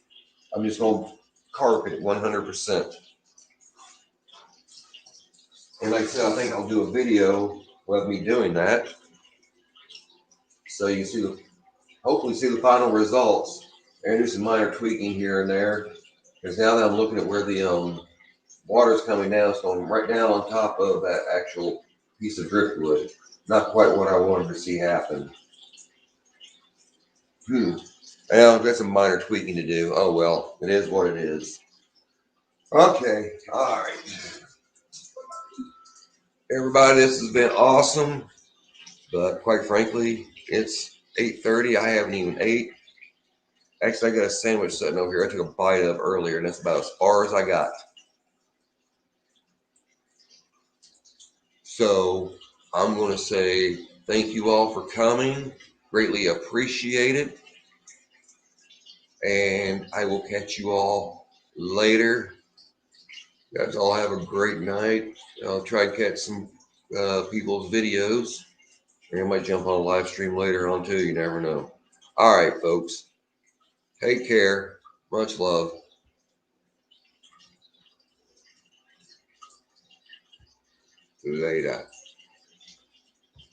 I'm just going to carpet it 100%. And like I said, I think I'll do a video of me doing that. So you see the, hopefully see the final results. And do some minor tweaking here and there. Because now that I'm looking at where the water's coming down, it's going right down on top of that actual piece of driftwood. Not quite what I wanted to see happen. Well, I've got some minor tweaking to do. Oh well, it is what it is. Okay, all right. Everybody, this has been awesome. But quite frankly, it's 8:30. I haven't even ate. Actually, I got a sandwich sitting over here I took a bite of earlier, and that's about as far as I got. So I'm going to say thank you all for coming. Greatly appreciate it. And I will catch you all later. You guys all have a great night. I'll try to catch some people's videos. I might jump on a live stream later on too. You never know. All right, folks. Take care. Much love. Later.